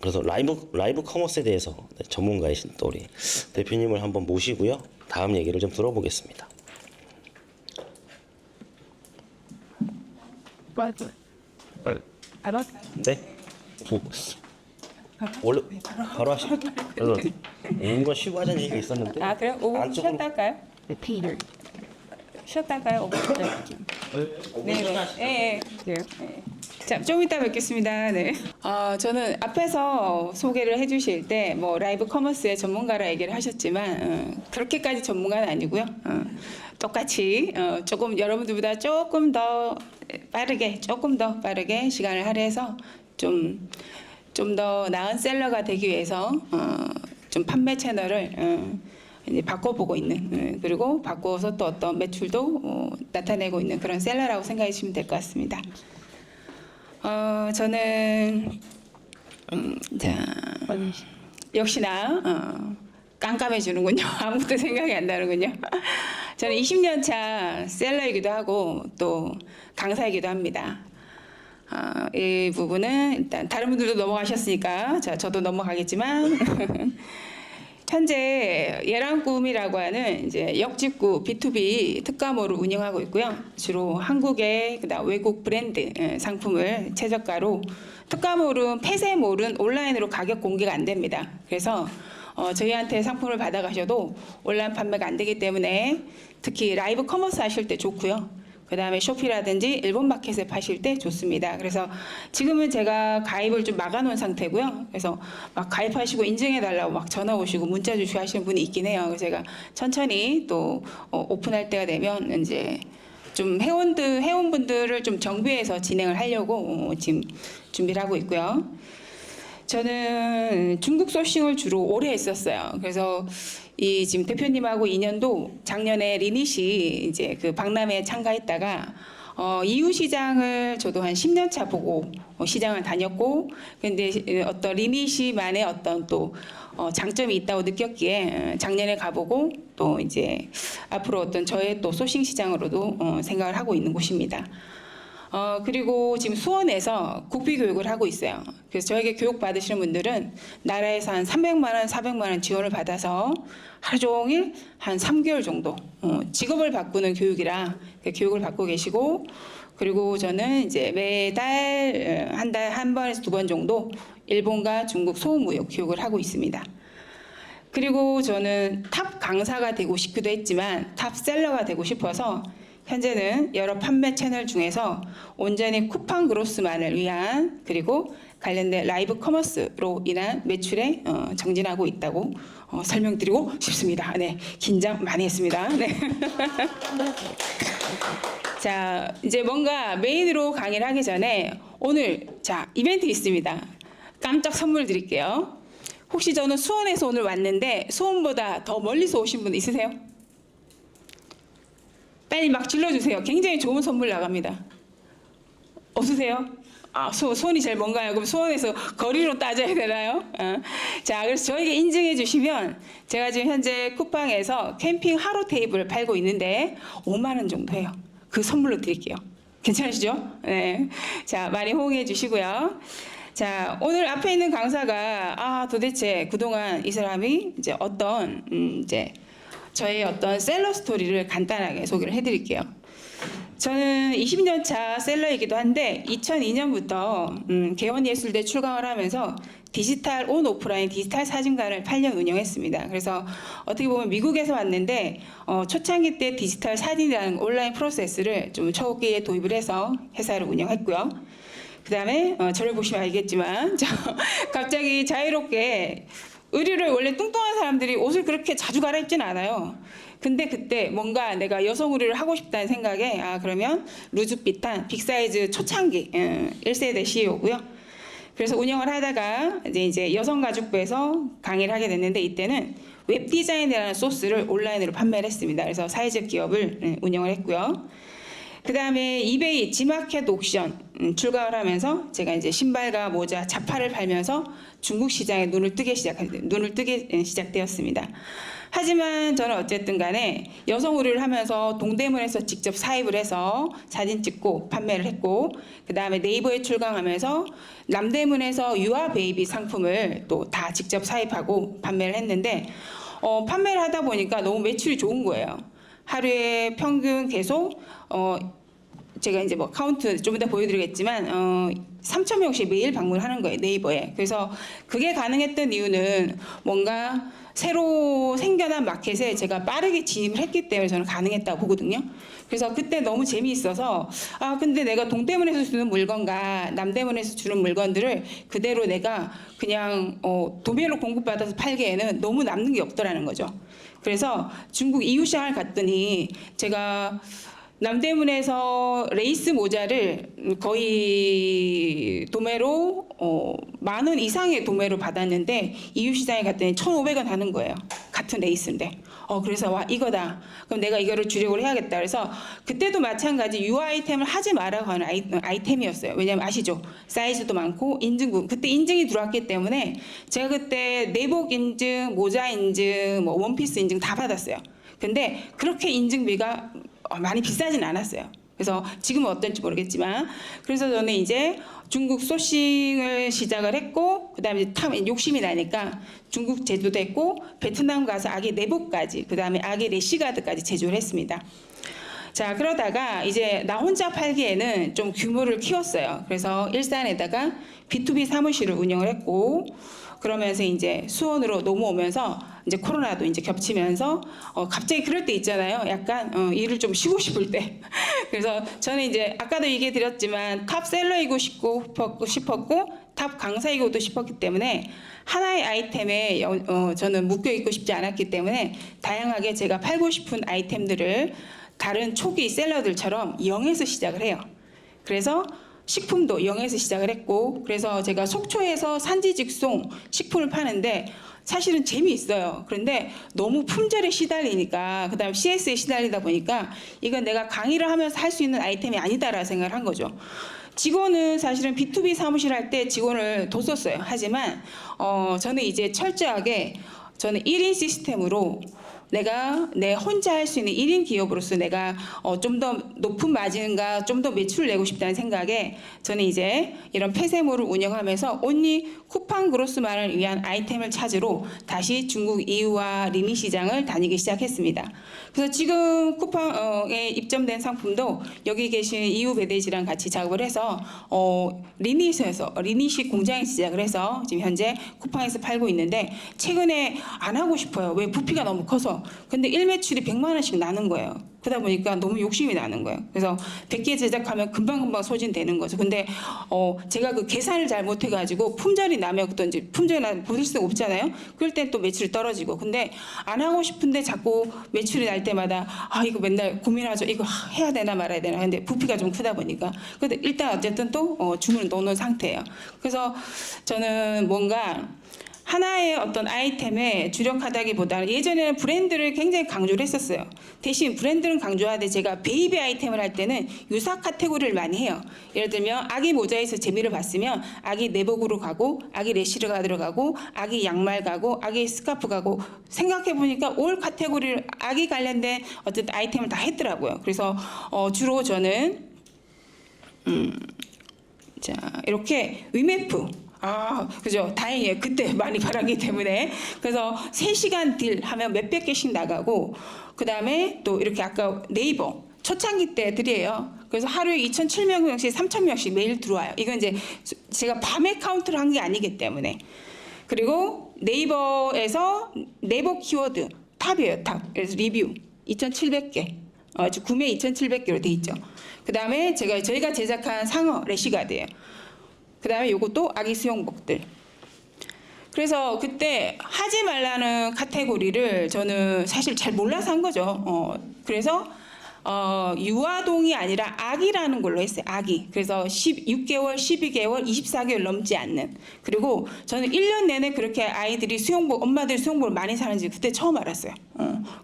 그래서 라이브 커머스에 대해서 전문가이신 또 우리 대표님을 한번 모시고요. 다음 얘기를 좀 들어보겠습니다. 네. 원래 바로 하시죠. 그래서 5분 쉬고 하자는 얘기가 있었는데. 아 그래요? 5분 쉬었다 할까요? Peter. 쉬었다 할까요? 5분? 네. 자, 좀 이따 뵙겠습니다. 네. 저는 앞에서 소개를 해주실 때 뭐 라이브 커머스의 전문가라 얘기를 하셨지만 그렇게까지 전문가는 아니고요. 똑같이 조금 여러분들보다 조금 더 빠르게 시간을 할애해서 좀 더 나은 셀러가 되기 위해서 좀 판매 채널을 이제 바꿔보고 있는 그리고 바꿔서 또 어떤 매출도 나타내고 있는 그런 셀러라고 생각해 주시면 될 것 같습니다. 저는 역시나 깜깜해지는군요. 아무것도 생각이 안 나는군요. 저는 20년 차 셀러이기도 하고 또 강사이기도 합니다. 이 부분은 일단 다른 분들도 넘어가셨으니까 저도 넘어가겠지만 현재 예랑꿈이라고 하는 이제 역직구 B2B 특가몰을 운영하고 있고요. 주로 한국의 그다음 외국 브랜드 상품을 최저가로 특가몰은 폐쇄몰은 온라인으로 가격 공개가 안 됩니다. 그래서 저희한테 상품을 받아가셔도 온라인 판매가 안 되기 때문에 특히 라이브 커머스 하실 때 좋고요. 그 다음에 쇼피라든지 일본 마켓에 파실 때 좋습니다. 그래서 지금은 제가 가입을 좀 막아놓은 상태고요. 그래서 막 가입하시고 인증해달라고 막 전화 오시고 문자 주시고 하시는 분이 있긴 해요. 그래서 제가 천천히 또 오픈할 때가 되면 이제 좀 회원분들을 좀 정비해서 진행을 하려고 지금 준비를 하고 있고요. 저는 중국 소싱을 주로 오래 했었어요. 그래서 이 지금 대표님하고 인연도 작년에 리닛이 이제 그 박람회에 참가했다가 EU 시장을 저도 한 10년 차 보고 시장을 다녔고 근데 어떤 리닛이만의 어떤 또 장점이 있다고 느꼈기에 작년에 가보고 또 이제 앞으로 어떤 저의 또 소싱 시장으로도 생각을 하고 있는 곳입니다. 그리고 지금 수원에서 국비 교육을 하고 있어요. 그래서 저에게 교육 받으시는 분들은 나라에서 한 300만 원, 400만 원 지원을 받아서 하루 종일 한 3개월 정도 직업을 바꾸는 교육이라 교육을 받고 계시고, 그리고 저는 이제 매달 한 달 한 번에서 2번 정도 일본과 중국 소무역 교육을 하고 있습니다. 그리고 저는 탑 강사가 되고 싶기도 했지만 탑 셀러가 되고 싶어서 현재는 여러 판매 채널 중에서 온전히 쿠팡 그로스만을 위한, 그리고 관련된 라이브 커머스로 인한 매출에 정진하고 있다고 설명드리고 싶습니다. 네, 긴장 많이 했습니다. 네. 자, 이제 뭔가 메인으로 강의를 하기 전에 오늘 이벤트 있습니다. 깜짝 선물 드릴게요. 혹시 저는 수원에서 오늘 왔는데 수원보다 더 멀리서 오신 분 있으세요? 빨리 막 질러주세요. 굉장히 좋은 선물 나갑니다. 없으세요? 수원이 제일 먼가요? 그럼 수원에서 거리로 따져야 되나요? 자, 그래서 저에게 인증해 주시면 제가 지금 현재 쿠팡에서 캠핑 하루 테이블을 팔고 있는데 5만 원 정도 해요. 그 선물로 드릴게요. 괜찮으시죠? 네. 자, 많이 호응해 주시고요. 자, 오늘 앞에 있는 강사가 도대체 그동안 이 사람이 이제 어떤 저의 어떤 셀러 스토리를 간단하게 소개를 해드릴게요. 저는 20년 차 셀러이기도 한데 2002년부터 개원예술대 출강을 하면서 디지털 온 오프라인 디지털 사진관을 8년 운영했습니다. 그래서 어떻게 보면 미국에서 왔는데 초창기 때 디지털 사진이라는 온라인 프로세스를 좀 초기에 도입을 해서 회사를 운영했고요. 그 다음에 저를 보시면 알겠지만 갑자기 자유롭게 의류를, 원래 뚱뚱한 사람들이 옷을 그렇게 자주 갈아입지는 않아요. 근데 그때 뭔가 내가 여성 의류를 하고 싶다는 생각에 그러면 루즈핏한 빅사이즈 초창기 1세대 CEO고요. 그래서 운영을 하다가 이제 여성가죽부에서 강의를 하게 됐는데 이때는 웹디자인이라는 소스를 온라인으로 판매를 했습니다. 그래서 사회적 기업을 운영을 했고요. 그 다음에 이베이 지마켓 옥션 출강을 하면서 제가 이제 신발과 모자, 자파를 팔면서 중국 시장에 눈을 뜨게 시작되었습니다. 하지만 저는 어쨌든 간에 여성 의류를 하면서 동대문에서 직접 사입을 해서 사진 찍고 판매를 했고, 그 다음에 네이버에 출강하면서 남대문에서 유아 베이비 상품을 또 다 직접 사입하고 판매를 했는데 판매를 하다 보니까 너무 매출이 좋은 거예요. 하루에 평균 계속 제가 이제 뭐 카운트 좀 이따 보여드리겠지만 3,000명씩 매일 방문하는 거예요, 네이버에. 그래서 그게 가능했던 이유는 뭔가 새로 생겨난 마켓에 제가 빠르게 진입을 했기 때문에 저는 가능했다고 보거든요. 그래서 그때 너무 재미있어서 근데 내가 동대문에서 주는 물건과 남대문에서 주는 물건들을 그대로 내가 그냥 도매로 공급받아서 팔기에는 너무 남는 게 없더라는 거죠. 그래서 중국 이유샹을 갔더니 제가 남대문에서 레이스 모자를 거의 도매로 10,000원 이상의 도매로 받았는데 이유시장에 갔더니 1,500원 하는 거예요. 같은 레이스인데. 그래서 와 이거다. 그럼 내가 이거를 주력을 해야겠다. 그래서 그때도 마찬가지 유아 아이템을 하지 말라고 하는 아이템이었어요. 왜냐면 아시죠? 사이즈도 많고 인증부. 그때 인증이 들어왔기 때문에 제가 그때 내복 인증, 모자 인증, 뭐 원피스 인증 다 받았어요. 근데 그렇게 인증비가 많이 비싸진 않았어요. 그래서 지금은 어떨지 모르겠지만, 그래서 저는 이제 중국 소싱을 시작을 했고, 그다음에 욕심이 나니까 중국 제조도 했고, 베트남 가서 아기 내복까지, 그다음에 아기 래시가드까지 제조를 했습니다. 자, 그러다가 이제 나 혼자 팔기에는 좀 규모를 키웠어요. 그래서 일산에다가 B2B 사무실을 운영을 했고, 그러면서 이제 수원으로 넘어오면서 이제 코로나도 이제 겹치면서 갑자기 그럴 때 있잖아요. 약간 일을 좀 쉬고 싶을 때. 그래서 저는 이제 아까도 얘기해 드렸지만 탑 셀러이고 싶었고 탑 강사이고도 싶었기 때문에 하나의 아이템에 저는 묶여 있고 싶지 않았기 때문에 다양하게 제가 팔고 싶은 아이템들을 다른 초기 셀러들처럼 0에서 시작을 해요. 그래서 식품도 0에서 시작을 했고, 그래서 제가 속초에서 산지 직송 식품을 파는데 사실은 재미있어요. 그런데 너무 품절에 시달리니까, 그 다음 CS에 시달리다 보니까 이건 내가 강의를 하면서 할 수 있는 아이템이 아니다라는 생각을 한 거죠. 직원은 사실은 B2B 사무실 할 때 직원을 뒀었어요. 하지만 저는 이제 철저하게 저는 1인 시스템으로 내가 내 혼자 할 수 있는 1인 기업으로서 내가 좀 더 높은 마진과 좀 더 매출을 내고 싶다는 생각에 저는 이제 이런 폐쇄몰을 운영하면서 온리 쿠팡 그로스만을 위한 아이템을 찾으러 다시 중국 이유와 리니 시장을 다니기 시작했습니다. 그래서 지금 쿠팡에 입점된 상품도 여기 계신 이유 베데지랑 같이 작업을 해서 리니식 공장에 시작을 해서 지금 현재 쿠팡에서 팔고 있는데 최근에 안 하고 싶어요. 왜? 부피가 너무 커서. 근데 일매출이 100만 원씩 나는 거예요. 그러다 보니까 너무 욕심이 나는 거예요. 그래서 100개 제작하면 금방금방 소진되는 거죠. 근데 제가 그 계산을 잘 못해가지고 품절이 나면 또 이제 품절이 나면 보실 수가 없잖아요. 그럴 땐 또 매출이 떨어지고. 근데 안 하고 싶은데 자꾸 매출이 날 때마다 이거 맨날 고민하죠. 이거 해야 되나 말아야 되나. 근데 부피가 좀 크다 보니까. 근데 일단 어쨌든 또 주문을 넣어놓은 상태예요. 그래서 저는 뭔가 하나의 어떤 아이템에 주력하다기보다는 예전에는 브랜드를 굉장히 강조를 했었어요. 대신 브랜드는 강조하되 제가 베이비 아이템을 할 때는 유사 카테고리를 많이 해요. 예를 들면 아기 모자에서 재미를 봤으면 아기 내복으로 가고 아기 래쉬가 들어가고 아기 양말 가고 아기 스카프 가고 생각해보니까 올 카테고리를 아기 관련된 어떤 아이템을 다 했더라고요. 그래서 주로 저는 자 이렇게 위메프 그죠. 다행이에요. 그때 많이 팔았기 때문에. 그래서 3시간 딜 하면 몇백 개씩 나가고, 그 다음에 또 이렇게 아까 네이버 초창기 때들이에요. 그래서 하루에 2,700명씩, 3,000명씩 매일 들어와요. 이건 이제 제가 밤에 카운트를 한 게 아니기 때문에. 그리고 네이버에서 네이버 키워드 탑이에요. 탑. 그래서 리뷰 2,700개. 구매 2,700개로 돼 있죠. 그 다음에 저희가 제작한 상어 래시가드예요. 그 다음에 요것도 아기 수영복들. 그래서 그때 하지 말라는 카테고리를 저는 사실 잘 몰라서 한 거죠. 그래서 유아동이 아니라 아기라는 걸로 했어요. 아기. 그래서 6개월, 12개월, 24개월 넘지 않는. 그리고 저는 1년 내내 그렇게 아이들이 엄마들이 수영복을 많이 사는지 그때 처음 알았어요.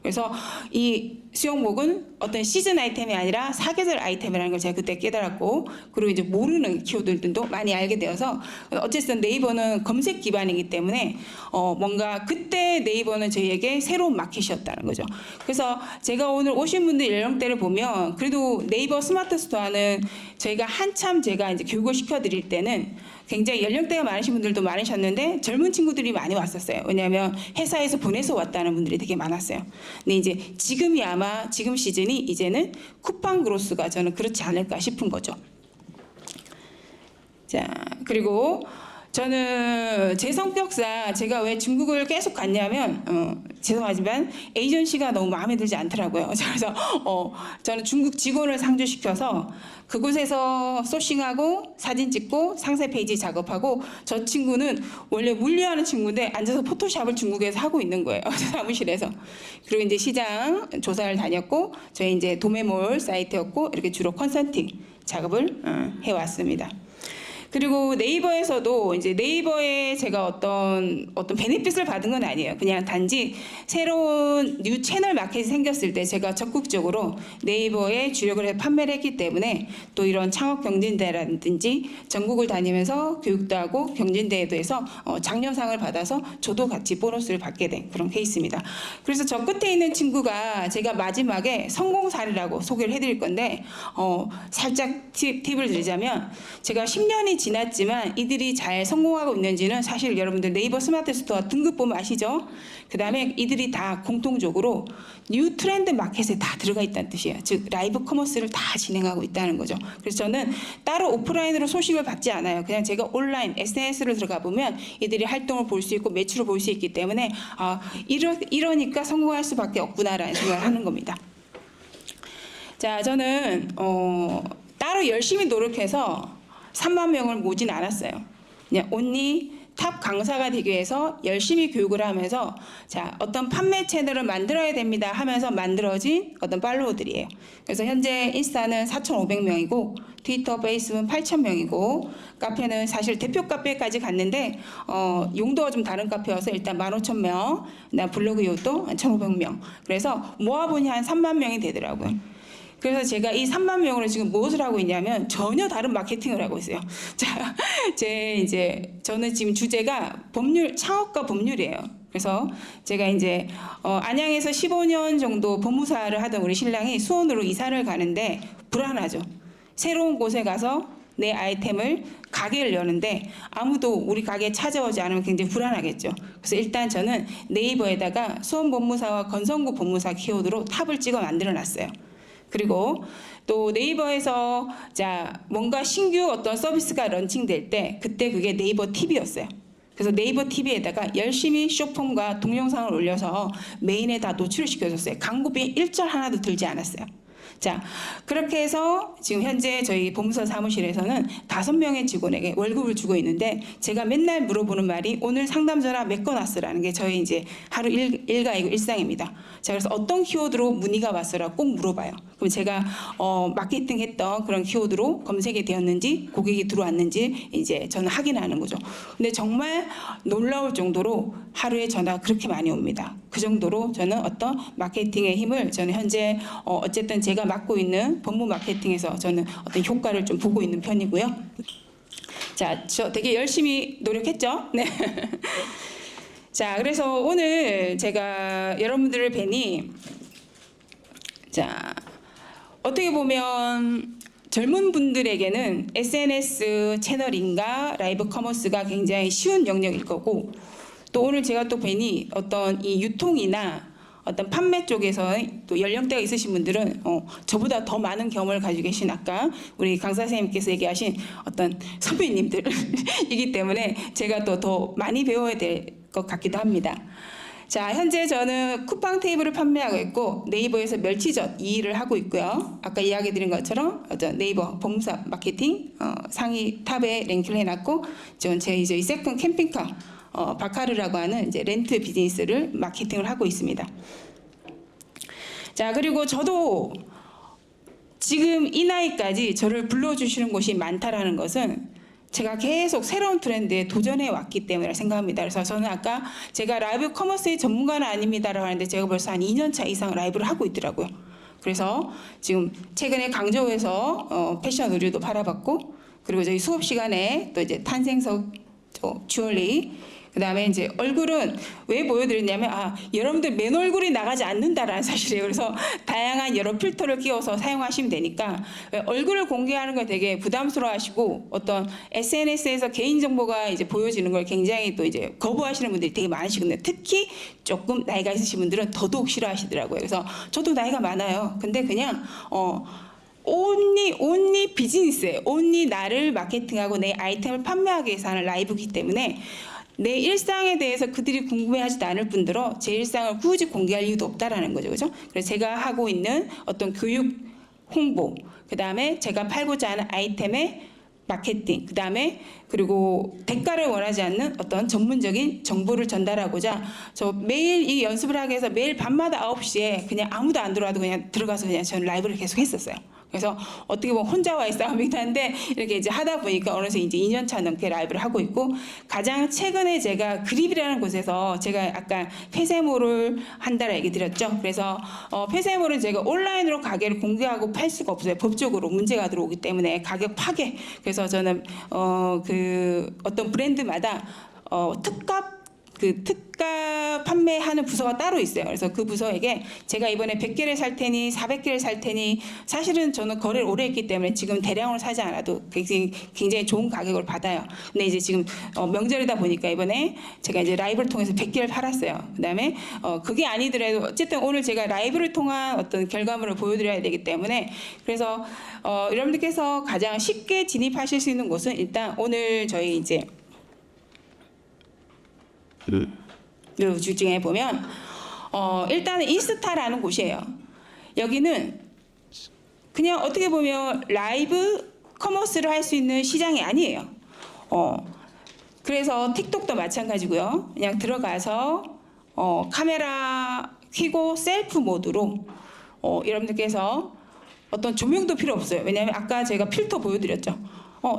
그래서 이 수영복은 어떤 시즌 아이템이 아니라 사계절 아이템이라는 걸 제가 그때 깨달았고, 그리고 이제 모르는 키워드들도 많이 알게 되어서 어쨌든 네이버는 검색 기반이기 때문에 뭔가 그때 네이버는 저희에게 새로운 마켓이었다는 거죠. 그래서 제가 오늘 오신 분들 연령대를 보면 그래도 네이버 스마트 스토어는 저희가 한참 제가 이제 교육을 시켜드릴 때는 굉장히 연령대가 많으신 분들도 많으셨는데 젊은 친구들이 많이 왔었어요. 왜냐하면 회사에서 보내서 왔다는 분들이 되게 많았어요. 근데 이제 지금이 아마 지금 시즌이 이제는 쿠팡 그로스가 저는 그렇지 않을까 싶은 거죠. 자, 그리고 저는 제 성격상 제가 왜 중국을 계속 갔냐면 죄송하지만 에이전시가 너무 마음에 들지 않더라고요. 그래서 저는 중국 직원을 상주시켜서 그곳에서 소싱하고 사진 찍고 상세 페이지 작업하고, 저 친구는 원래 물류하는 친구인데 앉아서 포토샵을 중국에서 하고 있는 거예요. 사무실에서. 그리고 이제 시장 조사를 다녔고, 저희 이제 도매몰 사이트였고, 이렇게 주로 컨설팅 작업을 해왔습니다. 그리고 네이버에서도 이제 네이버에 제가 어떤 베네핏을 받은 건 아니에요. 그냥 단지 새로운 뉴 채널 마켓이 생겼을 때 제가 적극적으로 네이버에 주력을 해 판매를 했기 때문에 또 이런 창업 경진대라든지 전국을 다니면서 교육도 하고 경진대회도 해서 장려상을 받아서 저도 같이 보너스를 받게 된 그런 케이스입니다. 그래서 저 끝에 있는 친구가 제가 마지막에 성공 사례라고 소개를 해드릴 건데 살짝 팁을 드리자면, 제가 10년이 지났지만 이들이 잘 성공하고 있는지는 사실 여러분들 네이버 스마트 스토어 등급 보면 아시죠? 그 다음에 이들이 다 공통적으로 뉴 트렌드 마켓에 다 들어가 있다는 뜻이에요. 즉 라이브 커머스를 다 진행하고 있다는 거죠. 그래서 저는 따로 오프라인으로 소식을 받지 않아요. 그냥 제가 온라인 SNS를 들어가 보면 이들이 활동을 볼 수 있고 매출을 볼 수 있기 때문에 이러니까 성공할 수밖에 없구나라는 생각을 하는 겁니다. 자, 저는 따로 열심히 노력해서 3만 명을 모진 않았어요. 그냥 온리 탑 강사가 되기 위해서 열심히 교육을 하면서 자, 어떤 판매 채널을 만들어야 됩니다 하면서 만들어진 어떤 팔로워들이에요. 그래서 현재 인스타는 4,500명이고 트위터, 페이스북은 8,000명이고 카페는 사실 대표 카페까지 갔는데 용도가 좀 다른 카페여서 일단 15,000명, 그다음 블로그 이것도 1,500명. 그래서 모아보니 한 3만 명이 되더라고요. 그래서 제가 이 3만 명으로 지금 무엇을 하고 있냐면 전혀 다른 마케팅을 하고 있어요. 자, 저는 지금 주제가 창업과 법률이에요. 그래서 제가 이제 안양에서 15년 정도 법무사를 하던 우리 신랑이 수원으로 이사를 가는데 불안하죠. 새로운 곳에 가서 내 아이템을 가게를 여는데 아무도 우리 가게에 찾아오지 않으면 굉장히 불안하겠죠. 그래서 일단 저는 네이버에다가 수원 법무사와 건성구 법무사 키워드로 탑을 찍어 만들어 놨어요. 그리고 또 네이버에서 자 뭔가 신규 어떤 서비스가 런칭될 때 그때 그게 네이버 TV였어요. 그래서 네이버 TV에다가 열심히 쇼폼과 동영상을 올려서 메인에 다 노출을 시켜줬어요. 광고비 1절 하나도 들지 않았어요. 자, 그렇게 해서 지금 현재 저희 법무사 사무실에서는 5명의 직원에게 월급을 주고 있는데 제가 맨날 물어보는 말이 오늘 상담 전화 몇 건 왔어라는 게 저희 이제 하루 일과이고 일상입니다. 자, 그래서 어떤 키워드로 문의가 왔어라고 꼭 물어봐요. 그럼 제가 마케팅했던 그런 키워드로 검색이 되었는지 고객이 들어왔는지 이제 저는 확인하는 거죠. 근데 정말 놀라울 정도로 하루에 전화가 그렇게 많이 옵니다. 그 정도로 저는 어떤 마케팅의 힘을 저는 현재 어쨌든 제가 맡고 있는 법무 마케팅에서 저는 어떤 효과를 좀 보고 있는 편이고요. 자, 저 되게 열심히 노력했죠. 네. 자, 그래서 오늘 제가 여러분들을 뵈니 자, 어떻게 보면 젊은 분들에게는 SNS 채널인가 라이브 커머스가 굉장히 쉬운 영역일 거고 또 오늘 제가 또 뵈니 어떤 이 유통이나 어떤 판매 쪽에서 또 연령대가 있으신 분들은 저보다 더 많은 경험을 가지고 계신 아까 우리 강사 선생님께서 얘기하신 어떤 선배님들이기 때문에 제가 또 더 많이 배워야 될 것 같기도 합니다. 자, 현재 저는 쿠팡 테이블을 판매하고 있고 네이버에서 멸치젓 2위를 하고 있고요. 아까 이야기 드린 것처럼 어떤 네이버 법무사 마케팅 상위 탑에 랭크를 해놨고 제 이제 세컨 캠핑카 바카르라고 하는 이제 렌트 비즈니스를 마케팅을 하고 있습니다. 자, 그리고 저도 지금 이 나이까지 저를 불러주시는 곳이 많다라는 것은 제가 계속 새로운 트렌드에 도전해 왔기 때문이라 생각합니다. 그래서 저는 아까 제가 라이브 커머스의 전문가는 아닙니다라고 하는데 제가 벌써 한 2년 차 이상 라이브를 하고 있더라고요. 그래서 지금 최근에 강조에서 패션 의류도 팔아봤고 그리고 저희 수업 시간에 또 이제 탄생석 주얼리 그다음에 이제 얼굴은 왜 보여드렸냐면 여러분들 맨 얼굴이 나가지 않는다라는 사실이에요. 그래서 다양한 여러 필터를 끼워서 사용하시면 되니까 얼굴을 공개하는 걸 되게 부담스러워하시고 어떤 SNS에서 개인 정보가 이제 보여지는 걸 굉장히 또 이제 거부하시는 분들이 되게 많으시거든요. 특히 조금 나이가 있으신 분들은 더더욱 싫어하시더라고요. 그래서 저도 나이가 많아요. 근데 그냥 온리 비즈니스예요. 온리 나를 마케팅하고 내 아이템을 판매하기 위해서 하는 라이브이기 때문에 내 일상에 대해서 그들이 궁금해하지도 않을 뿐더러 제 일상을 굳이 공개할 이유도 없다라는 거죠, 그죠? 그래서 제가 하고 있는 어떤 교육 홍보, 그 다음에 제가 팔고자 하는 아이템의 마케팅, 그 다음에 그리고 대가를 원하지 않는 어떤 전문적인 정보를 전달하고자 저 매일 이 연습을 하기 위해서 매일 밤마다 9시에 그냥 아무도 안 들어와도 그냥 들어가서 그냥 저는 라이브를 계속 했었어요. 그래서 어떻게 보면 혼자와의 싸움이긴 한데 이렇게 이제 하다 보니까 어느새 이제 2년 차 넘게 라이브를 하고 있고 가장 최근에 제가 그립이라는 곳에서 제가 아까 폐쇄몰을 한다라 얘기 드렸죠. 그래서 폐쇄몰은 제가 온라인으로 가게를 공개하고 팔 수가 없어요. 법적으로 문제가 들어오기 때문에 가격 파괴. 그래서 저는 그 어떤 브랜드마다 특가 판매하는 부서가 따로 있어요. 그래서 그 부서에게 제가 이번에 100개를 살 테니 400개를 살 테니 사실은 저는 거래를 오래 했기 때문에 지금 대량으로 사지 않아도 굉장히 좋은 가격을 받아요. 근데 이제 지금 명절이다 보니까 이번에 제가 이제 라이브를 통해서 100개를 팔았어요. 그다음에 그게 아니더라도 어쨌든 오늘 제가 라이브를 통한 어떤 결과물을 보여드려야 되기 때문에 그래서 여러분들께서 가장 쉽게 진입하실 수 있는 곳은 일단 오늘 저희 이제 주중에 보면 일단은 인스타라는 곳이에요. 여기는 그냥 어떻게 보면 라이브 커머스를 할 수 있는 시장이 아니에요. 그래서 틱톡도 마찬가지고요. 그냥 들어가서 카메라 켜고 셀프 모드로 여러분들께서 어떤 조명도 필요 없어요. 왜냐하면 아까 제가 필터 보여드렸죠.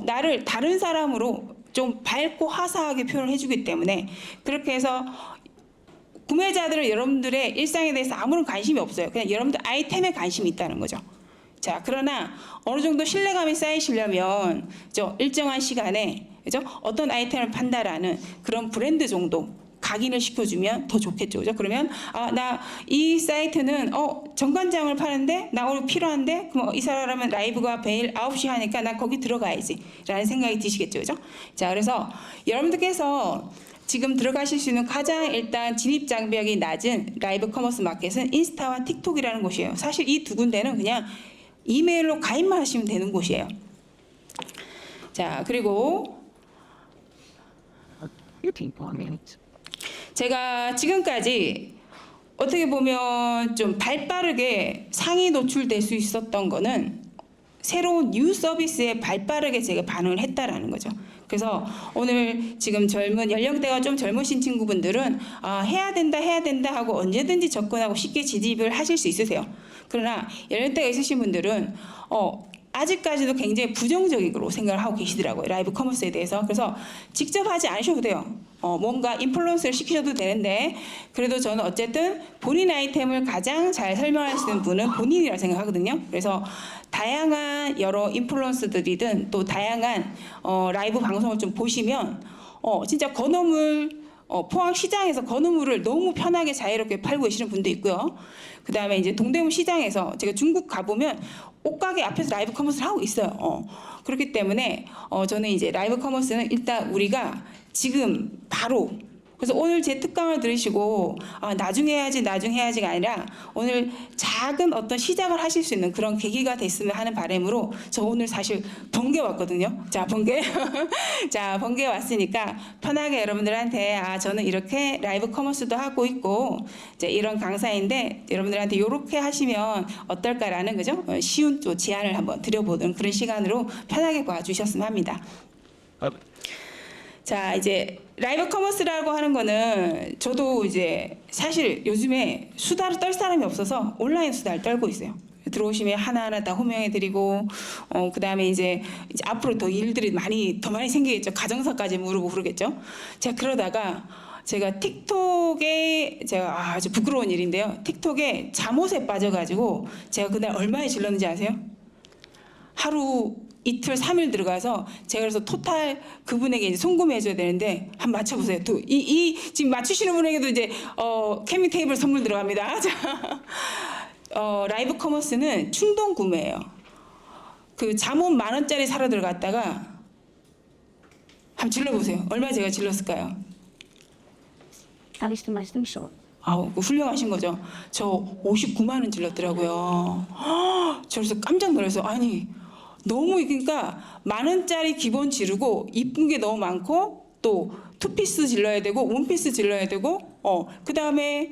나를 다른 사람으로 좀 밝고 화사하게 표현을 해주기 때문에 그렇게 해서 구매자들은 여러분들의 일상에 대해서 아무런 관심이 없어요. 그냥 여러분들 아이템에 관심이 있다는 거죠. 자, 그러나 어느 정도 신뢰감이 쌓이시려면 일정한 시간에 그죠? 어떤 아이템을 판다라는 그런 브랜드 정도 각인을 시켜주면 더 좋겠죠. 그죠? 그러면 나 이 사이트는 정관장을 파는데 나 오늘 필요한데 그럼 이 사람은 라이브가 매일 9시 하니까 나 거기 들어가야지 라는 생각이 드시겠죠. 그죠? 자, 그래서 여러분들께서 지금 들어가실 수 있는 가장 일단 진입 장벽이 낮은 라이브 커머스 마켓은 인스타와 틱톡이라는 곳이에요. 사실 이 두 군데는 그냥 이메일로 가입만 하시면 되는 곳이에요. 자, 그리고 제가 지금까지 어떻게 보면 좀 발빠르게 상위 노출될 수 있었던 거는 새로운 뉴 서비스에 발빠르게 제가 반응을 했다라는 거죠. 그래서 오늘 지금 연령대가 좀 젊으신 친구분들은 해야 된다 하고 언제든지 접근하고 쉽게 진입을 하실 수 있으세요. 그러나 연령대가 있으신 분들은 아직까지도 굉장히 부정적으로 생각을 하고 계시더라고요. 라이브 커머스에 대해서. 그래서 직접 하지 않으셔도 돼요. 뭔가 인플루언서를 시키셔도 되는데 그래도 저는 어쨌든 본인 아이템을 가장 잘 설명할 수 있는 분은 본인이라고 생각하거든요. 그래서 다양한 여러 인플루언서들이든 또 다양한 라이브 방송을 좀 보시면 진짜 건어물 포항 시장에서 건어물을 너무 편하게 자유롭게 팔고 계시는 분도 있고요. 그 다음에 이제 동대문 시장에서 제가 중국 가보면 옷가게 앞에서 라이브 커머스를 하고 있어요. 그렇기 때문에 저는 이제 라이브 커머스는 일단 우리가 지금 바로 그래서 오늘 제 특강을 들으시고 나중에 해야지가 아니라 오늘 작은 어떤 시작을 하실 수 있는 그런 계기가 됐으면 하는 바람으로 저 오늘 사실 번개 왔거든요. 자, 번개 자, 번개 왔으니까 편하게 여러분들한테 저는 이렇게 라이브 커머스도 하고 있고 이제 이런 강사인데 여러분들한테 이렇게 하시면 어떨까라는 거죠. 쉬운 또 제안을 한번 드려보는 그런 시간으로 편하게 봐주셨으면 합니다. 자, 이제 라이브 커머스라고 하는 거는 저도 이제 사실 요즘에 수다를 떨 사람이 없어서 온라인 수다를 떨고 있어요. 들어오시면 하나하나 다 호명해드리고 그다음에 이제 앞으로 더 일들이 더 많이 생기겠죠. 가정사까지 물어보고 그러겠죠. 제가 그러다가 제가 틱톡에 제가 아주 부끄러운 일인데요. 틱톡에 잠옷에 빠져가지고 제가 그날 얼마에 질렀는지 아세요? 하루 이틀 3일 들어가서 제가 그래서 토탈 그분에게 이제 송금해줘야 되는데 한번 맞춰보세요. 또 이 지금 맞추시는 분에게도 이제 캠핑 테이블 선물 들어갑니다. 자, 라이브 커머스는 충동 구매예요. 그 잠옷 10,000원짜리 사러 들어갔다가 한번 질러보세요. 얼마 제가 질렀을까요? 훌륭하신 거죠. 저 59만 원 질렀더라고요. 저 그래서 깜짝 놀라서 아니. 너무 그러니까 10,000원짜리 기본 지르고 이쁜 게 너무 많고 또 투피스 질러야 되고 원피스 질러야 되고 그 다음에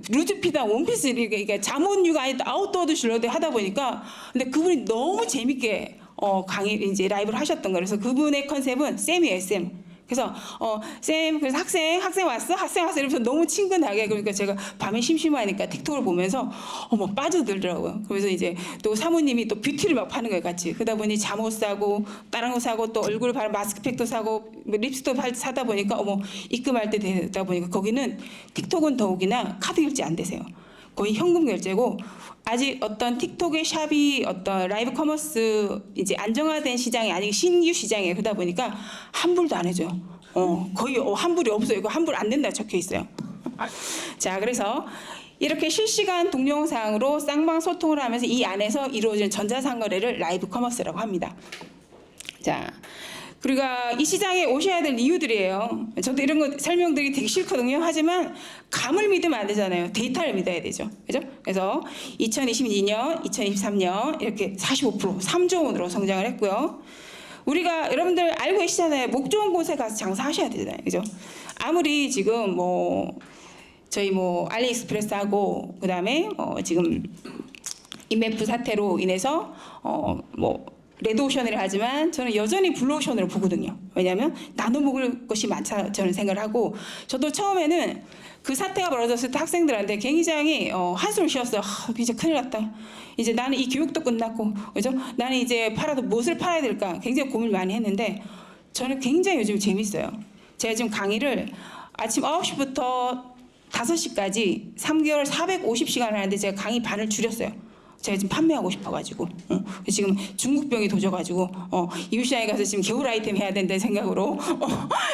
루즈피다 원피스 이게 잠옷류가 아니다 아웃도어도 질러야 돼 하다 보니까 근데 그분이 너무 재밌게 강의 이제 라이브를 하셨던 거예요. 그래서 그분의 컨셉은 쌤이에요, 쌤. 그래서 쌤 그래서 학생 왔어? 학생 왔어? 이러면서 너무 친근하게 그러니까 제가 밤에 심심하니까 틱톡을 보면서 빠져들더라고요. 그래서 이제 또 사모님이 또 뷰티를 막 파는 거예요, 같이. 그러다 보니 잠옷 사고 다른 거 사고 또 얼굴 바른 마스크팩도 사고 립스틱도 사다 보니까 입금할 때 되다 보니까 거기는 틱톡은 더욱이나 카드 결제 안 되세요. 거의 현금 결제고 아직 어떤 틱톡의 샵이 어떤 라이브 커머스 이제 안정화된 시장이 아니고 신규 시장이에요. 그러다 보니까 환불도 안 해줘요. 거의 환불이 없어요. 이거 환불 안 된다 적혀 있어요. 자, 그래서 이렇게 실시간 동영상으로 쌍방 소통을 하면서 이 안에서 이루어지는 전자상거래를 라이브 커머스라고 합니다. 자, 우리가 이 시장에 오셔야 될 이유들이에요. 저도 이런 거 설명드리기 되게 싫거든요. 하지만 감을 믿으면 안 되잖아요. 데이터를 믿어야 되죠. 그죠? 그래서 2022년, 2023년 이렇게 45% 3조 원으로 성장을 했고요. 우리가 여러분들 알고 계시잖아요. 목 좋은 곳에 가서 장사하셔야 되잖아요. 그죠? 아무리 지금 저희 알리익스프레스하고 그다음에 지금 IMF 사태로 인해서 레드오션이라 하지만 저는 여전히 블루오션으로 보거든요. 왜냐하면 나눠 먹을 것이 많다 저는 생각을 하고 저도 처음에는 그 사태가 벌어졌을 때 학생들한테 굉장히 한숨을 쉬었어요. 이제 큰일 났다. 이제 나는 이 교육도 끝났고 그죠? 나는 이제 무엇을 팔아야 될까 굉장히 고민을 많이 했는데 저는 굉장히 요즘 재밌어요. 제가 지금 강의를 아침 9시부터 5시까지 3개월 450시간을 하는데 제가 강의 반을 줄였어요. 제가 지금 판매하고 싶어가지고 지금 중국병이 도져가지고 이웃시장에 가서 지금 겨울 아이템 해야 된다는 생각으로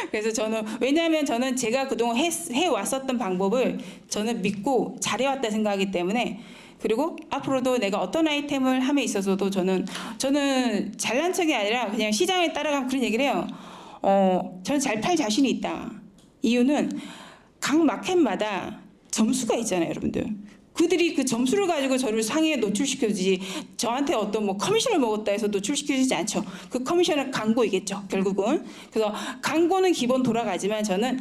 그래서 저는 왜냐하면 저는 제가 그동안 해왔었던 방법을 저는 믿고 잘해왔다 생각하기 때문에 그리고 앞으로도 내가 어떤 아이템을 함에 있어서도 저는 잘난 척이 아니라 그냥 시장에 따라가면 그런 얘기를 해요. 저는 잘 팔 자신이 있다. 이유는 각 마켓마다 점수가 있잖아요, 여러분들. 그들이 그 점수를 가지고 저를 상위에 노출시켜주지 저한테 어떤 뭐 커미션을 먹었다 해서 노출시켜주지 않죠. 그 커미션은 광고이겠죠, 결국은. 그래서 광고는 기본 돌아가지만 저는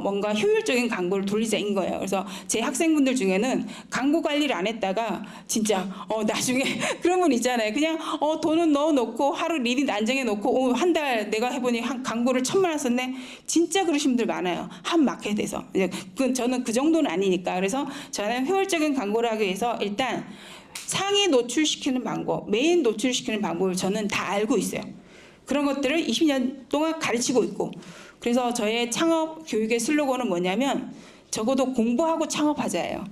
뭔가 효율적인 광고를 돌리자인 거예요. 그래서 제 학생분들 중에는 광고 관리를 안 했다가 진짜 나중에 그런 분 있잖아요. 그냥 돈은 넣어놓고 하루 리딩 안정해 놓고 한 달 내가 해보니 광고를 1,000만 원 썼네. 진짜 그러신 분들 많아요. 한 마켓에서. 저는 그 정도는 아니니까. 그래서 저는 효율적인 광고를 하기 위해서 일단 상위 노출시키는 방법, 메인 노출시키는 방법을 저는 다 알고 있어요. 그런 것들을 20년 동안 가르치고 있고 그래서 저의 창업 교육의 슬로건은 뭐냐면 적어도 공부하고 창업하자예요.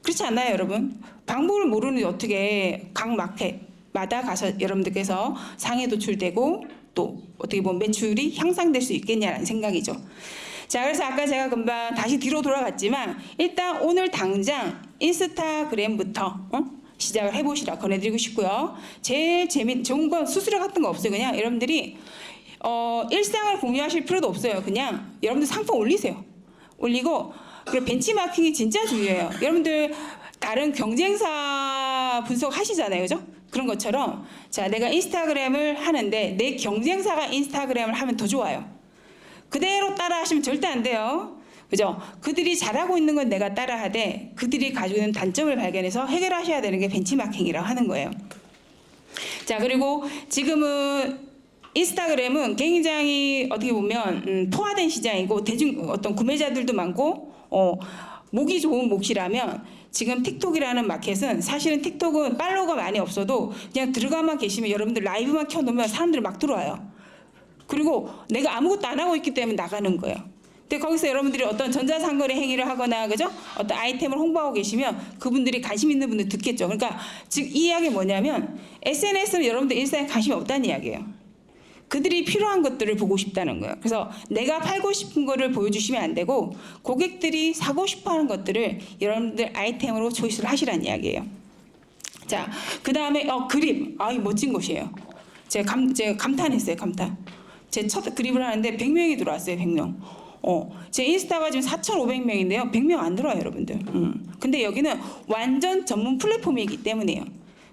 그렇지 않나요, 여러분? 방법을 모르는데 어떻게 각 마켓마다 가서 여러분들께서 상위 노출되고 또 어떻게 보면 매출이 향상될 수 있겠냐는 생각이죠. 자, 그래서 아까 제가 금방 다시 뒤로 돌아갔지만 일단 오늘 당장 인스타그램부터 시작을 해보시라 권해드리고 싶고요. 제일 좋은 건 수수료 같은 거 없어요. 그냥 여러분들이 일상을 공유하실 필요도 없어요. 그냥 여러분들 상품 올리세요. 올리고 그리고 벤치마킹이 진짜 중요해요. 여러분들 다른 경쟁사 분석하시잖아요, 그죠? 그런 것처럼 자, 내가 인스타그램을 하는데 내 경쟁사가 인스타그램을 하면 더 좋아요. 그대로 따라 하시면 절대 안 돼요. 그죠? 그들이 잘하고 있는 건 내가 따라하되 그들이 가지고 있는 단점을 발견해서 해결하셔야 되는 게 벤치마킹이라고 하는 거예요. 자, 그리고 지금은 인스타그램은 굉장히 어떻게 보면 포화된 시장이고 대중 어떤 구매자들도 많고 목이 좋은 몫이라면 지금 틱톡이라는 마켓은 사실은 틱톡은 팔로워가 많이 없어도 그냥 들어가만 계시면 여러분들 라이브만 켜놓으면 사람들이 막 들어와요. 그리고 내가 아무것도 안 하고 있기 때문에 나가는 거예요. 근데 거기서 여러분들이 어떤 전자상거래 행위를 하거나 그죠? 어떤 아이템을 홍보하고 계시면 그분들이 관심 있는 분들 듣겠죠. 그러니까 즉 이 이야기 뭐냐면 SNS는 여러분들 인스타에 관심이 없다는 이야기예요. 그들이 필요한 것들을 보고 싶다는 거예요. 그래서 내가 팔고 싶은 거를 보여주시면 안 되고 고객들이 사고 싶어하는 것들을 여러분들 아이템으로 초이스를 하시라는 이야기예요. 자, 그 다음에 그립. 이 멋진 곳이에요. 제가 감탄했어요. 감탄. 제 첫 그립을 하는데 100명이 들어왔어요. 100명. 제 인스타가 지금 4,500명인데요. 100명 안 들어와요, 여러분들. 근데 여기는 완전 전문 플랫폼이기 때문에요.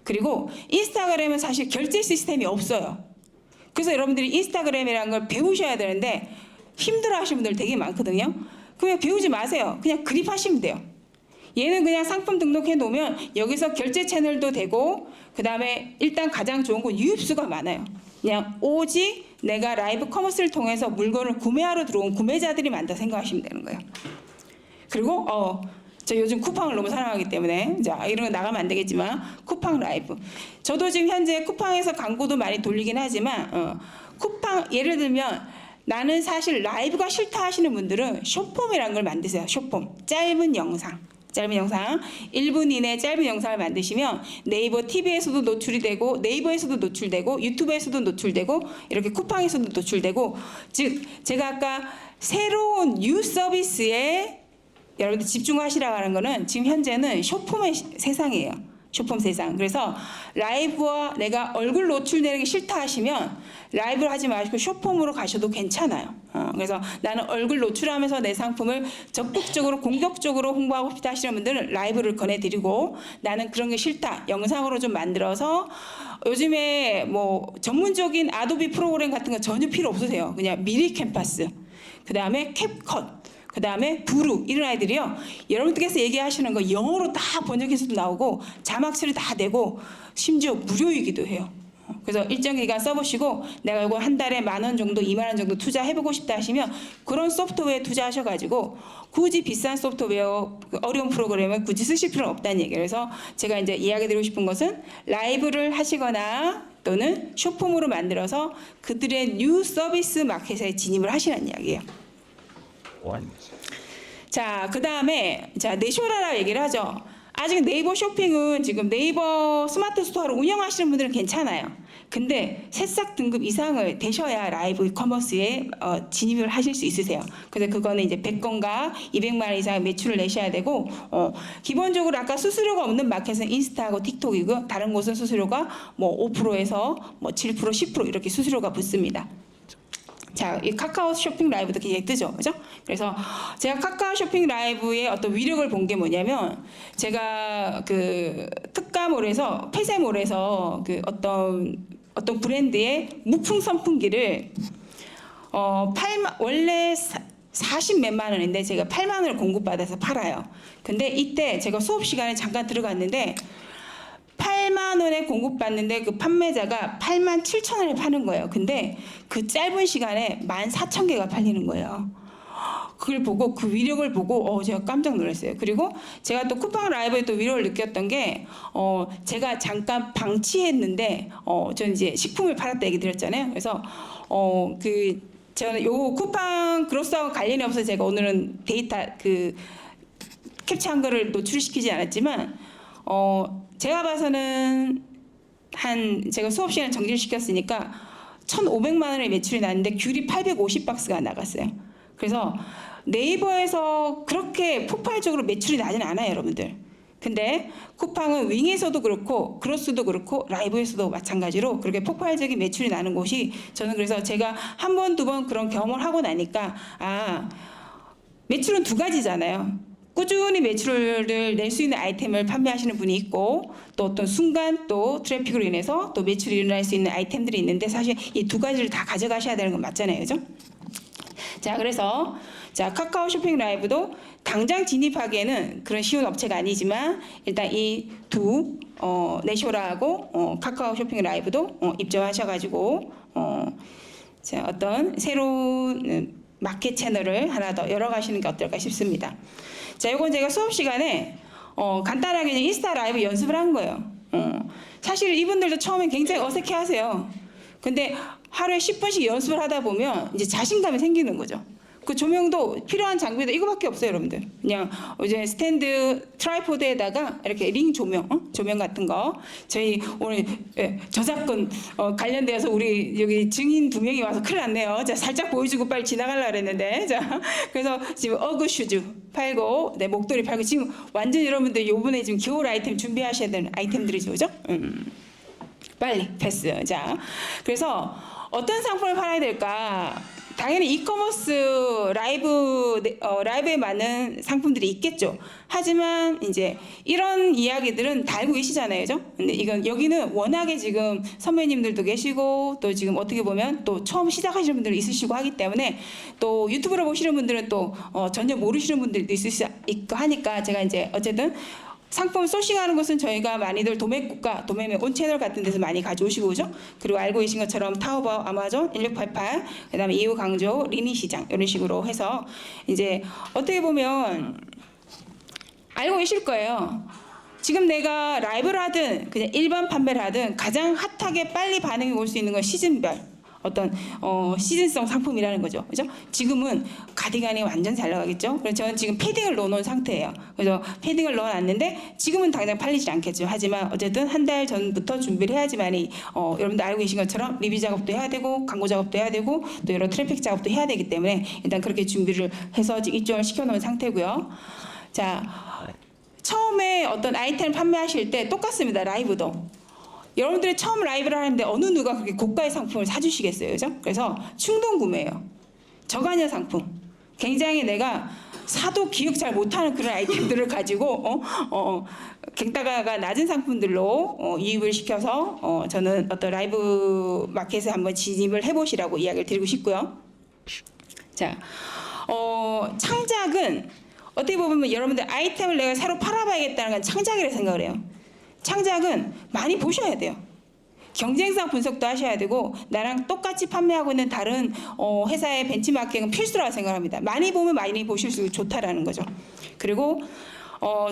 그리고 인스타그램은 사실 결제 시스템이 없어요. 그래서 여러분들이 인스타그램이라는 걸 배우셔야 되는데 힘들어 하시는 분들 되게 많거든요. 그냥 배우지 마세요. 그냥 그립하시면 돼요. 얘는 그냥 상품 등록해 놓으면 여기서 결제 채널도 되고 그 다음에 일단 가장 좋은 건 유입수가 많아요. 그냥 오직 내가 라이브 커머스를 통해서 물건을 구매하러 들어온 구매자들이 많다 생각하시면 되는 거예요. 그리고 저 요즘 쿠팡을 너무 사랑하기 때문에 자, 이런 거 나가면 안 되겠지만 쿠팡 라이브. 저도 지금 현재 쿠팡에서 광고도 많이 돌리긴 하지만 쿠팡 예를 들면 나는 사실 라이브가 싫다 하시는 분들은 숏폼이라는 걸 만드세요. 숏폼. 짧은 영상 1분 이내 짧은 영상을 만드시면 네이버 TV에서도 노출이 되고 네이버에서도 노출되고 유튜브에서도 노출되고 이렇게 쿠팡에서도 노출되고 즉 제가 아까 새로운 뉴 서비스에 여러분들 집중하시라고 하는 거는 지금 현재는 숏폼의 세상이에요. 숏폼 세상. 그래서 라이브와 내가 얼굴 노출되는 게 싫다 하시면 라이브를 하지 마시고 숏폼으로 가셔도 괜찮아요. 그래서 나는 얼굴 노출하면서 내 상품을 적극적으로 공격적으로 홍보하고 싶다 하시는 분들은 라이브를 권해드리고 나는 그런 게 싫다. 영상으로 좀 만들어서 요즘에 뭐 전문적인 아도비 프로그램 같은 거 전혀 필요 없으세요. 그냥 미리 캠퍼스, 그 다음에 캡컷, 그 다음에 브루 이런 아이들이요. 여러분들께서 얘기하시는 거 영어로 다 번역해서도 나오고 자막 처리 다 되고 심지어 무료이기도 해요. 그래서 일정 기간 써보시고 내가 이거 한 달에 10,000원 정도 20,000원 정도 투자해보고 싶다 하시면 그런 소프트웨어 투자하셔가지고 굳이 비싼 소프트웨어 어려운 프로그램을 굳이 쓰실 필요는 없다는 얘기예요. 그래서 제가 이제 이야기드리고 싶은 것은 라이브를 하시거나 또는 숏폼으로 만들어서 그들의 뉴 서비스 마켓에 진입을 하시라는 이야기예요. 자, 그 다음에 내쇼라라고 얘기를 하죠. 아직 네이버 쇼핑은 지금 네이버 스마트 스토어를 운영하시는 분들은 괜찮아요. 근데 새싹 등급 이상을 되셔야 라이브 이커머스에 진입을 하실 수 있으세요. 그래서 그거는 이제 100건과 200만 원 이상 매출을 내셔야 되고, 기본적으로 아까 수수료가 없는 마켓은 인스타하고 틱톡이고, 다른 곳은 수수료가 뭐 5%에서 뭐 7%, 10% 이렇게 수수료가 붙습니다. 자, 이 카카오 쇼핑 라이브도 굉장히 뜨죠, 그죠? 그래서 제가 카카오 쇼핑 라이브의 어떤 위력을 본 게 뭐냐면, 제가 그 특가몰에서 폐쇄몰에서 그 어떤 브랜드의 무풍 선풍기를 8만, 원래 40 몇만 원인데 제가 8만 원을 공급받아서 팔아요. 근데 이때 제가 수업 시간에 잠깐 들어갔는데 8만 원에 공급받는데 그 판매자가 8만 7천 원에 파는 거예요. 근데 그 짧은 시간에 14,000개가 팔리는 거예요. 그걸 보고 그 위력을 보고 제가 깜짝 놀랐어요. 그리고 제가 또 쿠팡 라이브에 또 위력을 느꼈던 게 제가 잠깐 방치했는데 저는 이제 식품을 팔았다 얘기 드렸잖아요. 그래서 저는 요 쿠팡 그로스하고 관련이 없어서 제가 오늘은 데이터 그 캡처한 거를 노출시키지 않았지만 제가 봐서는 제가 수업 시간에 정지를 시켰으니까 1,500만 원의 매출이 났는데 귤이 850박스가 나갔어요. 그래서 네이버에서 그렇게 폭발적으로 매출이 나진 않아요, 여러분들. 근데 쿠팡은 윙에서도 그렇고 크로스도 그렇고 라이브에서도 마찬가지로 그렇게 폭발적인 매출이 나는 곳이, 저는 그래서 제가 한 번, 두 번 그런 경험을 하고 나니까 매출은 두 가지잖아요. 꾸준히 매출을 낼 수 있는 아이템을 판매하시는 분이 있고, 또 어떤 순간 또 트래픽으로 인해서 또 매출이 일어날 수 있는 아이템들이 있는데, 사실 이 두 가지를 다 가져가셔야 되는 건 맞잖아요, 그죠? 자, 그래서 카카오 쇼핑 라이브도 당장 진입하기에는 그런 쉬운 업체가 아니지만, 일단 이 두 네쇼라하고 카카오 쇼핑 라이브도 입점하셔가지고 어떤 새로운 마켓 채널을 하나 더 열어가시는 게 어떨까 싶습니다. 자, 이건 제가 수업 시간에 간단하게 그냥 인스타 라이브 연습을 한 거예요. 사실 이분들도 처음엔 굉장히 어색해하세요. 근데 하루에 10분씩 연습을 하다 보면 이제 자신감이 생기는 거죠. 그 조명도 필요한 장비도 이거밖에 없어요, 여러분들. 그냥 이제 스탠드 트라이포드에다가 이렇게 링 조명, 조명 같은 거. 저희 오늘 저작권 관련되어서 우리 여기 증인 2명이 와서 큰일 났네요. 자, 살짝 보여주고 빨리 지나가려고 그랬는데. 자, 그래서 지금 어그 슈즈 팔고, 목도리 팔고, 지금 완전 여러분들 요번에 지금 겨울 아이템 준비하셔야 되는 아이템들이죠, 그죠? 빨리 패스. 자, 그래서 어떤 상품을 팔아야 될까? 당연히 이커머스 라이브에 맞는 상품들이 있겠죠. 하지만 이제 이런 이야기들은 다 알고 계시잖아요, 그죠? 근데 여기는 워낙에 지금 선배님들도 계시고, 또 지금 어떻게 보면 또 처음 시작하시는 분들 있으시고 하기 때문에, 또 유튜브로 보시는 분들은 또 전혀 모르시는 분들도 있을 수 있고 하니까, 제가 이제 어쨌든 상품 소싱하는 것은 저희가 많이들 도매국가, 도매매 온 채널 같은 데서 많이 가져오시고 오죠. 그리고 알고 계신 것처럼 타오바오, 아마존, 1688, 그다음에 이후 강조, 리니 시장 이런 식으로 해서 이제 어떻게 보면 알고 계실 거예요. 지금 내가 라이브를 하든 그냥 일반 판매를 하든 가장 핫하게 빨리 반응이 올 수 있는 건 시즌별. 어떤 시즌성 상품이라는 거죠, 그죠? 지금은 가디건이 완전 잘 나가겠죠. 그래서 저는 지금 패딩을 넣어놓은 상태예요. 그래서 패딩을 넣어놨는데 지금은 당장 팔리지 않겠죠. 하지만 어쨌든 한 달 전부터 준비를 해야지만이 여러분들 알고 계신 것처럼 리뷰 작업도 해야 되고, 광고 작업도 해야 되고, 또 여러 트래픽 작업도 해야 되기 때문에 일단 그렇게 준비를 해서 입점을 시켜놓은 상태고요. 자, 처음에 어떤 아이템을 판매하실 때 똑같습니다. 라이브도. 여러분들이 처음 라이브를 하는데 어느 누가 그렇게 고가의 상품을 사주시겠어요, 그죠? 그래서 충동 구매예요. 저가형 상품. 굉장히 내가 사도 기억 잘 못하는 그런 아이템들을 가지고 객단가가 낮은 상품들로 이입을 시켜서 저는 어떤 라이브 마켓에 한번 진입을 해보시라고 이야기를 드리고 싶고요. 자, 창작은 어떻게 보면 여러분들 아이템을 내가 새로 팔아봐야겠다는 건 창작이라고 생각을 해요. 창작은 많이 보셔야 돼요. 경쟁성 분석도 하셔야 되고, 나랑 똑같이 판매하고 있는 다른 회사의 벤치마킹은 필수라고 생각합니다. 많이 보면 많이 보실수록 좋다라는 거죠. 그리고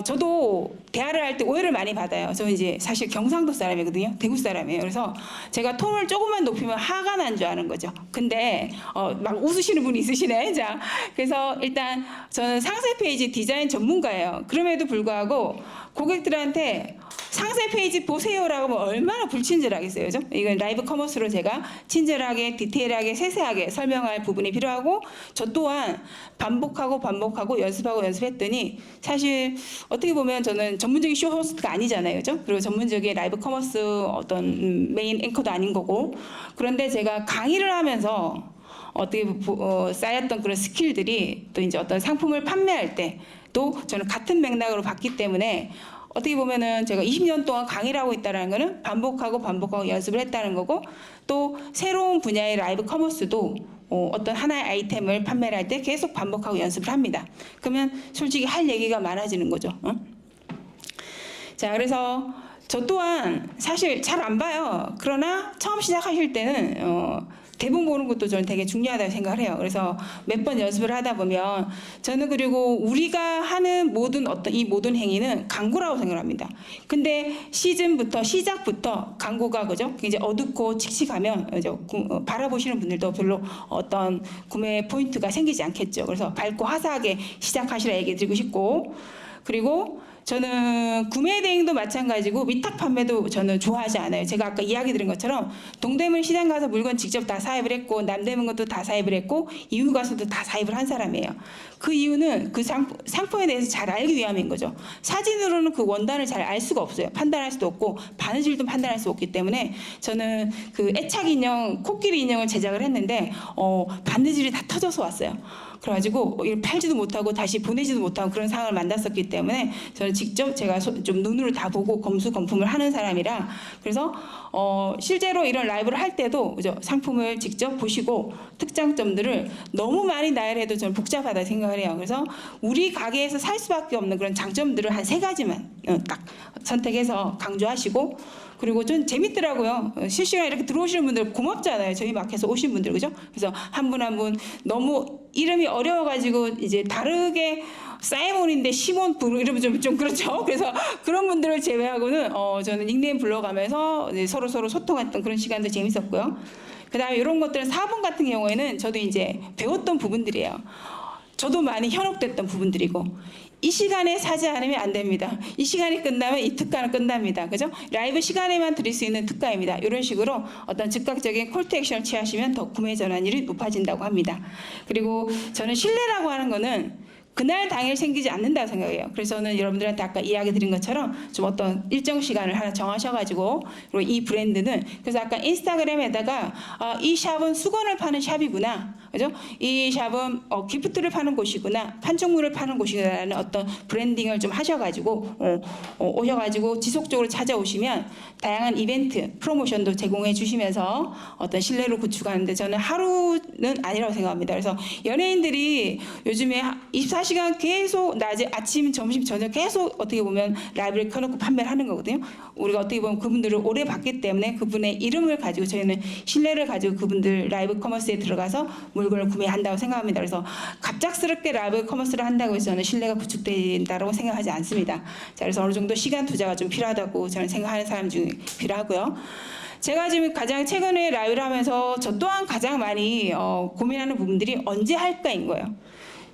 저도 대화를 할 때 오해를 많이 받아요. 저는 이제 사실 경상도 사람이거든요. 대구 사람이에요. 그래서 제가 톤을 조금만 높이면 화가 난 줄 아는 거죠. 근데 막 웃으시는 분이 있으시네. 자, 그래서 일단 저는 상세 페이지 디자인 전문가예요. 그럼에도 불구하고 고객들한테 상세 페이지 보세요라고 하면 얼마나 불친절하겠어요. 그죠? 이건 라이브 커머스로 제가 친절하게 디테일하게 세세하게 설명할 부분이 필요하고 저 또한 반복하고 연습했더니 사실 어떻게 보면 저는 전문적인 쇼 호스트가 아니잖아요. 그죠? 그리고 전문적인 라이브 커머스 어떤 메인 앵커도 아닌 거고 그런데 제가 강의를 하면서 어떻게 쌓였던 그런 스킬들이 또 이제 어떤 상품을 판매할 때 또 저는 같은 맥락으로 봤기 때문에 어떻게 보면은 제가 20년 동안 강의를 하고 있다는 거는 반복하고 연습을 했다는 거고 또 새로운 분야의 라이브 커머스도 어떤 하나의 아이템을 판매를 할 때 계속 반복하고 연습을 합니다. 그러면 솔직히 할 얘기가 많아지는 거죠. 자, 그래서 저 또한 사실 잘 안 봐요. 그러나 처음 시작하실 때는 대본 보는 것도 저는 되게 중요하다고 생각을 해요. 그래서 몇 번 연습을 하다 보면 저는 그리고 우리가 하는 이 모든 행위는 광고라고 생각합니다. 근데 시작부터 광고가 그죠? 굉장히 어둡고 칙칙하면 바라보시는 분들도 별로 어떤 구매 포인트가 생기지 않겠죠. 그래서 밝고 화사하게 시작하시라 얘기 드리고 싶고 그리고 저는 구매 대행도 마찬가지고 위탁 판매도 저는 좋아하지 않아요. 제가 아까 이야기 드린 것처럼 동대문 시장 가서 물건 직접 다 사입을 했고 남대문 것도 다 사입을 했고 이유 가서도 다 사입을 한 사람이에요. 그 이유는 그 상품에 대해서 잘 알기 위함인 거죠. 사진으로는 그 원단을 잘 알 수가 없어요. 판단할 수도 없고 바느질도 판단할 수 없기 때문에 저는 그 애착 인형, 코끼리 인형을 제작을 했는데 바느질이 다 터져서 왔어요. 그래가지고 이걸 팔지도 못하고 다시 보내지도 못하고 그런 상황을 만났었기 때문에 저는 직접 제가 좀 눈으로 다 보고 검수검품을 하는 사람이라 그래서 실제로 이런 라이브를 할 때도 그죠? 상품을 직접 보시고 특장점들을 너무 많이 나열해도 저는 복잡하다 생각을 해요. 그래서 우리 가게에서 살 수밖에 없는 그런 장점들을 한 3가지만 딱 선택해서 강조하시고 그리고 좀 재밌더라고요. 실시간 이렇게 들어오시는 분들 고맙잖아요. 저희 마켓에서 오신 분들 그죠? 그래서 한 분 한 분 너무 이름이 어려워가지고 이제 다르게 사이몬인데 시몬 브루 이러면 좀 그렇죠. 그래서 그런 분들을 제외하고는 저는 닉네임 불러가면서 이제 서로 소통했던 그런 시간도 재밌었고요. 그다음에 이런 것들은 4번 같은 경우에는 저도 이제 배웠던 부분들이에요. 저도 많이 현혹됐던 부분들이고 이 시간에 사지 않으면 안 됩니다. 이 시간이 끝나면 이 특가는 끝납니다. 그죠? 라이브 시간에만 드릴 수 있는 특가입니다. 이런 식으로 어떤 즉각적인 콜투 액션을 취하시면 더 구매 전환율이 높아진다고 합니다. 그리고 저는 신뢰라고 하는 거는 그날 당일 생기지 않는다고 생각해요. 그래서 저는 여러분들한테 아까 이야기 드린 것처럼 좀 어떤 일정 시간을 하나 정하셔가지고 그리고 이 브랜드는 그래서 아까 인스타그램에다가 이 샵은 수건을 파는 샵이구나. 그죠? 이 샵은 기프트를 파는 곳이구나. 판촉물을 파는 곳이구나라는 어떤 브랜딩을 좀 하셔가지고 오셔가지고 지속적으로 찾아오시면 다양한 이벤트, 프로모션도 제공해 주시면서 어떤 신뢰를 구축하는데 저는 하루는 아니라고 생각합니다. 그래서 연예인들이 요즘에 24시간 계속 낮에 아침, 점심, 저녁 계속 어떻게 보면 라이브를 켜놓고 판매를 하는 거거든요. 우리가 어떻게 보면 그분들을 오래 봤기 때문에 그분의 이름을 가지고 저희는 신뢰를 가지고 그분들 라이브 커머스에 들어가서 물건을 구매한다고 생각합니다. 그래서 갑작스럽게 라이브 커머스를 한다고 해서 저는 신뢰가 구축된다고 생각하지 않습니다. 자, 그래서 어느 정도 시간 투자가 좀 필요하다고 저는 생각하는 사람 중에 필요하고요. 제가 지금 가장 최근에 라이브를 하면서 저 또한 가장 많이 고민하는 부분들이 언제 할까인 거예요.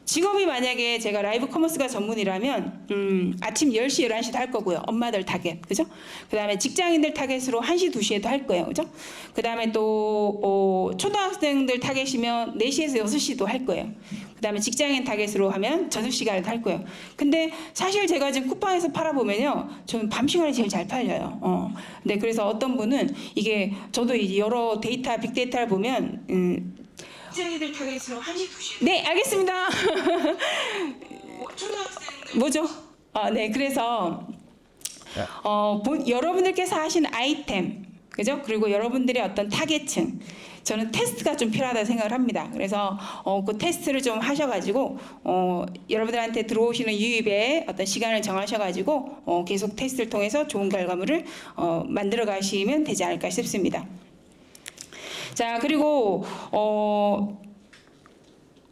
직업이 만약에 제가 라이브 커머스가 전문이라면 아침 10시, 11시도 할 거고요. 엄마들 타겟. 그죠? 그다음에 직장인들 타겟으로 1시, 2시에도 할 거예요. 그죠? 그다음에 또 초등학생들 타겟이면 4시에서 6시도 할 거예요. 그다음에 직장인 타겟으로 하면 저녁 시간에도 할 거예요. 근데 사실 제가 지금 쿠팡에서 팔아보면요. 저는 밤 시간이 제일 잘 팔려요. 네, 그래서 어떤 분은 이게 저도 이제 여러 데이터, 빅데이터를 보면 직장인들 타겟으로 1시, 2시. 네, 알겠습니다. 초등학생들 뭐죠? 네, 그래서 여러분들께서 하신 아이템, 그죠? 그리고 여러분들의 어떤 타겟층, 저는 테스트가 좀 필요하다고 생각을 합니다. 그래서 그 테스트를 좀 하셔가지고 여러분들한테 들어오시는 유입의 어떤 시간을 정하셔가지고 계속 테스트를 통해서 좋은 결과물을 만들어 가시면 되지 않을까 싶습니다. 자, 그리고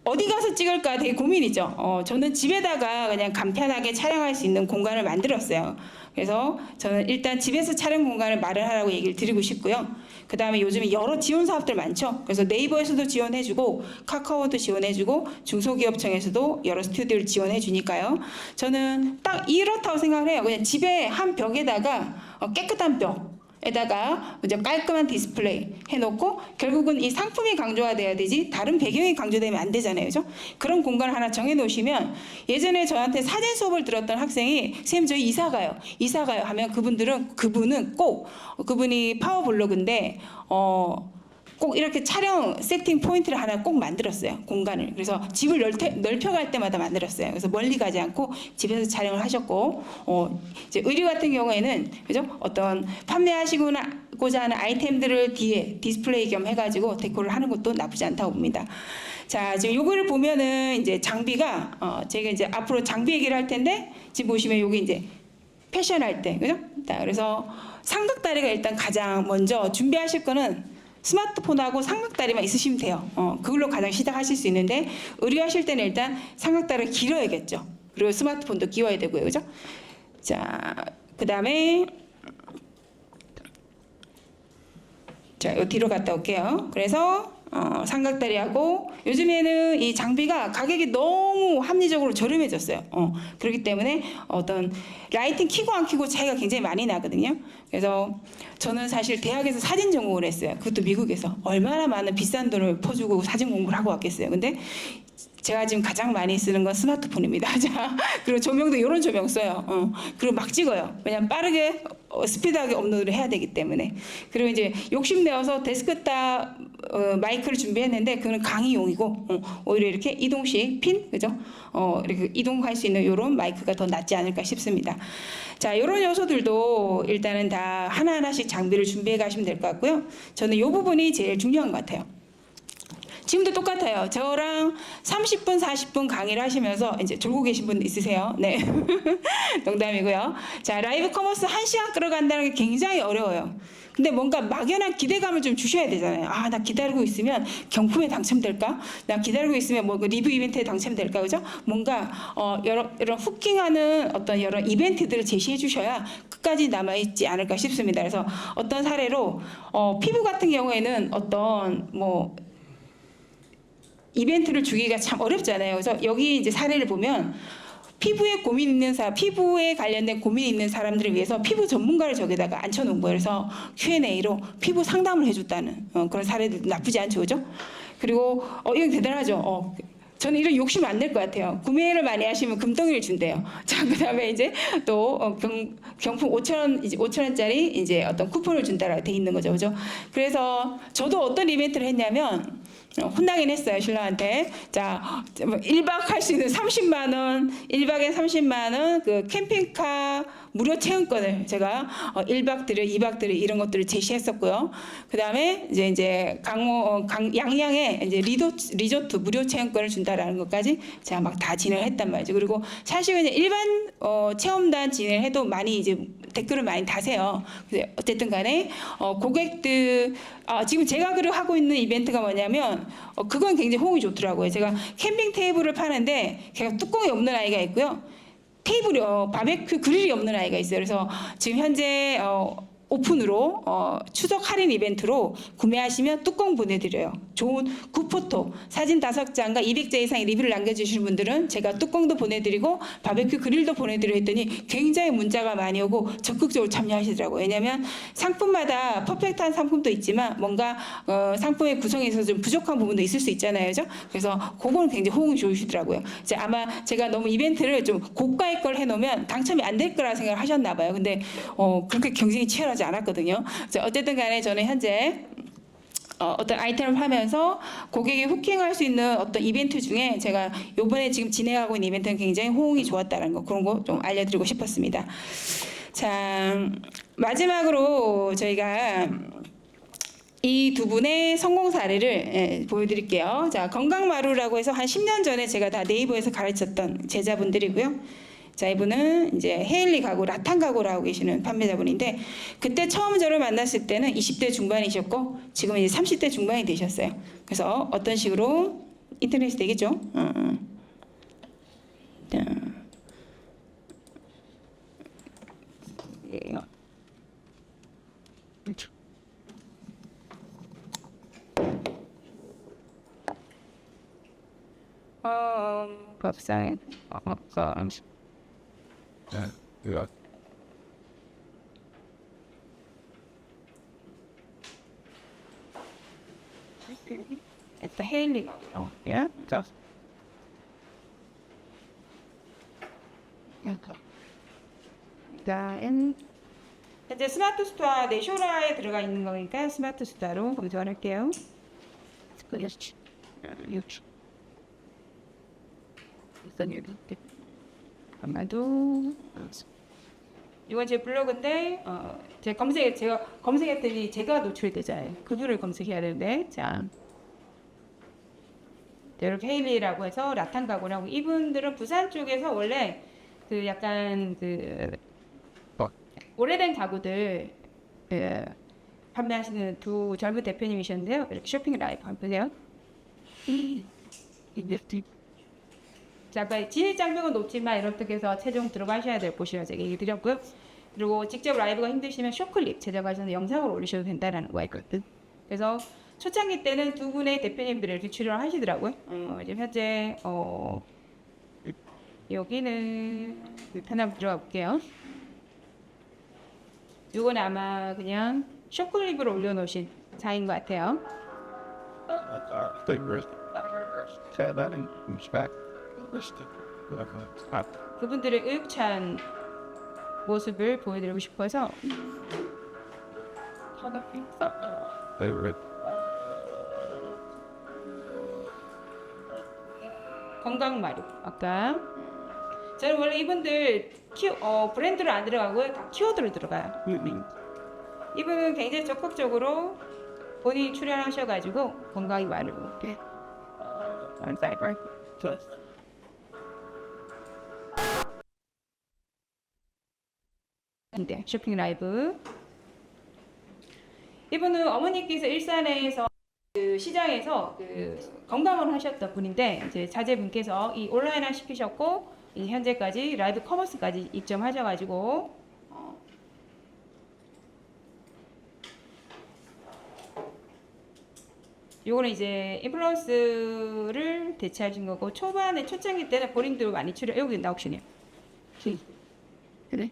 어디 가서 찍을까 되게 고민이죠. 저는 집에다가 그냥 간편하게 촬영할 수 있는 공간을 만들었어요. 그래서 저는 일단 집에서 촬영 공간을 마련하라고 얘기를 드리고 싶고요. 그 다음에 요즘에 여러 지원 사업들 많죠. 그래서 네이버에서도 지원해주고 카카오도 지원해주고 중소기업청에서도 여러 스튜디오를 지원해주니까요. 저는 딱 이렇다고 생각을 해요. 그냥 집에 한 벽에다가 깨끗한 벽에다가 이제 깔끔한 디스플레이 해놓고 결국은 이 상품이 강조가 돼야 되지 다른 배경이 강조되면 안 되잖아요. 그죠? 그런 공간을 하나 정해놓으시면 예전에 저한테 사진 수업을 들었던 학생이 선생님 저희 이사 가요 하면 그분은 꼭 그분이 파워블로그인데 꼭 이렇게 촬영 세팅 포인트를 하나 꼭 만들었어요. 공간을. 그래서 집을 넓혀갈 때마다 만들었어요. 그래서 멀리 가지 않고 집에서 촬영을 하셨고, 이제 의류 같은 경우에는 그죠? 어떤 판매하시고자 하는 아이템들을 뒤에 디스플레이 겸 해가지고 데코를 하는 것도 나쁘지 않다고 봅니다. 자, 지금 요거를 보면은 이제 장비가 제가 이제 앞으로 장비 얘기를 할 텐데 지금 보시면 요게 이제 패션 할 때, 그죠? 자, 그래서 삼각다리가 일단 가장 먼저 준비하실 거는 스마트폰하고 삼각다리만 있으시면 돼요. 그걸로 가장 시작하실 수 있는데 의류하실 때는 일단 삼각다리를 길어야겠죠. 그리고 스마트폰도 끼워야 되고요. 그죠? 자, 그 다음에 자, 이 뒤로 갔다 올게요. 그래서 삼각다리하고 요즘에는 이 장비가 가격이 너무 합리적으로 저렴해졌어요. 그렇기 때문에 어떤 라이팅 켜고 안 켜고 차이가 굉장히 많이 나거든요. 그래서 저는 사실 대학에서 사진 전공을 했어요. 그것도 미국에서 얼마나 많은 비싼 돈을 퍼주고 사진 공부를 하고 왔겠어요. 근데 제가 지금 가장 많이 쓰는 건 스마트폰입니다. 자, 그리고 조명도 이런 조명 써요. 그리고 막 찍어요. 왜냐면 빠르게 스피드하게 업로드를 해야 되기 때문에. 그리고 이제 욕심내어서 데스크탑 마이크를 준비했는데 그건 강의용이고 오히려 이렇게 이동식 핀, 그죠? 이렇게 이동할 수 있는 이런 마이크가 더 낫지 않을까 싶습니다. 자, 이런 요소들도 일단은 다 하나하나씩 장비를 준비해 가시면 될 것 같고요. 저는 이 부분이 제일 중요한 것 같아요. 지금도 똑같아요. 저랑 30분, 40분 강의를 하시면서 이제 졸고 계신 분 있으세요? 네. 농담이고요. 자, 라이브 커머스 1시간 끌어간다는 게 굉장히 어려워요. 근데 뭔가 막연한 기대감을 좀 주셔야 되잖아요. 아, 나 기다리고 있으면 경품에 당첨될까? 나 기다리고 있으면 뭐 그 리뷰 이벤트에 당첨될까? 그죠? 뭔가 이런 후킹하는 어떤 여러 이벤트들을 제시해 주셔야 끝까지 남아있지 않을까 싶습니다. 그래서 어떤 사례로 피부 같은 경우에는 어떤 뭐 이벤트를 주기가 참 어렵잖아요. 그래서 여기 이제 사례를 보면 피부에 관련된 고민이 있는 사람들을 위해서 피부 전문가를 저기다가 앉혀놓은 거예요. 그래서 Q&A로 피부 상담을 해줬다는 그런 사례들도 나쁘지 않죠, 그죠? 그리고 이건 대단하죠. 저는 이런 욕심 안 낼 것 같아요. 구매를 많이 하시면 금덩이를 준대요. 자, 그다음에 이제 또 경품 5,000원, 이제 5,000원짜리 이제 어떤 쿠폰을 준다라고 돼 있는 거죠, 그죠? 그래서 저도 어떤 이벤트를 했냐면. 혼나긴 했어요, 신랑한테. 자, 1박 할 수 있는 30만 원, 1박에 30만 원, 그 캠핑카 무료 체험권을 제가 1박 들여, 2박 들여 이런 것들을 제시했었고요. 그 다음에 이제 양양에 이제 리조트 무료 체험권을 준다라는 것까지 제가 막 다 진행을 했단 말이죠. 그리고 사실은 이제 일반 체험단 진행해도 많이 이제 댓글을 많이 다세요. 어쨌든 간에 고객들 지금 제가 하고 있는 이벤트가 뭐냐면 그건 굉장히 호응이 좋더라고요. 제가 캠핑 테이블을 파는데 걔가 뚜껑이 없는 아이가 있고요. 테이블이 바베큐 그릴이 없는 아이가 있어요. 그래서 지금 현재 오픈으로 추석 할인 이벤트로 구매하시면 뚜껑 보내드려요. 좋은 굿포토 사진 5장과 200자 이상의 리뷰를 남겨주시는 분들은 제가 뚜껑도 보내드리고 바베큐 그릴도 보내드려 했더니 굉장히 문자가 많이 오고 적극적으로 참여하시더라고요. 왜냐하면 상품마다 퍼펙트한 상품도 있지만 뭔가 상품의 구성에 있어서 좀 부족한 부분도 있을 수 있잖아요. 그죠? 그래서 그거는 굉장히 호응이 좋으시더라고요. 이제 아마 제가 너무 이벤트를 좀 고가의 걸 해놓으면 당첨이 안 될 거라 생각을 하셨나 봐요. 근데 그렇게 경쟁이 치열하지 않았거든요. 어쨌든 간에 저는 현재 어떤 아이템을 하면서 고객이 후킹할 수 있는 어떤 이벤트 중에 제가 요번에 지금 진행하고 있는 이벤트는 굉장히 호응이 좋았다는 거 그런 거 좀 알려드리고 싶었습니다. 자, 마지막으로 저희가 이 두 분의 성공 사례를 보여드릴게요. 자, 건강마루라고 해서 한 10년 전에 제가 다 네이버에서 가르쳤던 제자분들이고요. 자, 이분은 이제 헤일리 가구, 라탄 가구를 하고 계시는 판매자분인데 그때 처음 저를 만났을 때는 20대 중반이셨고 지금은 이제 30대 중반이 되셨어요. 그래서 어떤 식으로 인터넷이 되겠죠? 자. 예. 법상 야, 일단 헤일리 야? 자. 일단 현재 스마트 스토어 내쇼라에 들어가 있는 거니까 스마트 스토어로 검색을 할게요. 아마도 이건 제 블로그인데 제가 검색했더니 제가 노출되잖아요. 그분을 검색해야 되는데 자 데럭 헤일리라고 해서 라탄 가구라고 이분들은 부산 쪽에서 원래 그 약간 그 오래된 가구들 판매하시는 두 젊은 대표님이셨는데요. 이렇게 쇼핑 라이브 한번 보세요. 자, 진입 장벽은 높지만 이렇게 해서 최종 들어가셔야 될 곳이라 제가 얘기 드렸고요. 그리고 직접 라이브가 힘드시면 쇼클립 제작하셔서 영상을 올리셔도 된다라는 거 있거든. 그래서 초창기 때는 두 분의 대표님들이 이렇게 출연을 하시더라고요. 지금 현재 여기는 하나 들어가 볼게요. 이건 아마 그냥 쇼클립으로 올려놓으신 사인 것 같아요. 그분들의 의욕찬 모습을 보여드리고 싶어서 건강마루 아까 저는 원래 이분들 브랜드로 안 들어가고요. 다 키워드로 들어가요. 이분은 굉장히 적극적으로 본인이 출연하셔가지고 건강이 마루 네, 쇼핑 라이브. 이분은 어머니께서 일산에서 그 시장에서 그 건강을 하셨던 분인데 이제 자제분께서 이 온라인화 시키셨고 이 현재까지 라이브 커머스까지 입점하셔가지고 요거는 이제 인플루언스를 대체하신 거고 초반에 초창기 때는 본인도 많이 출연 여기 나오시네요. 그래?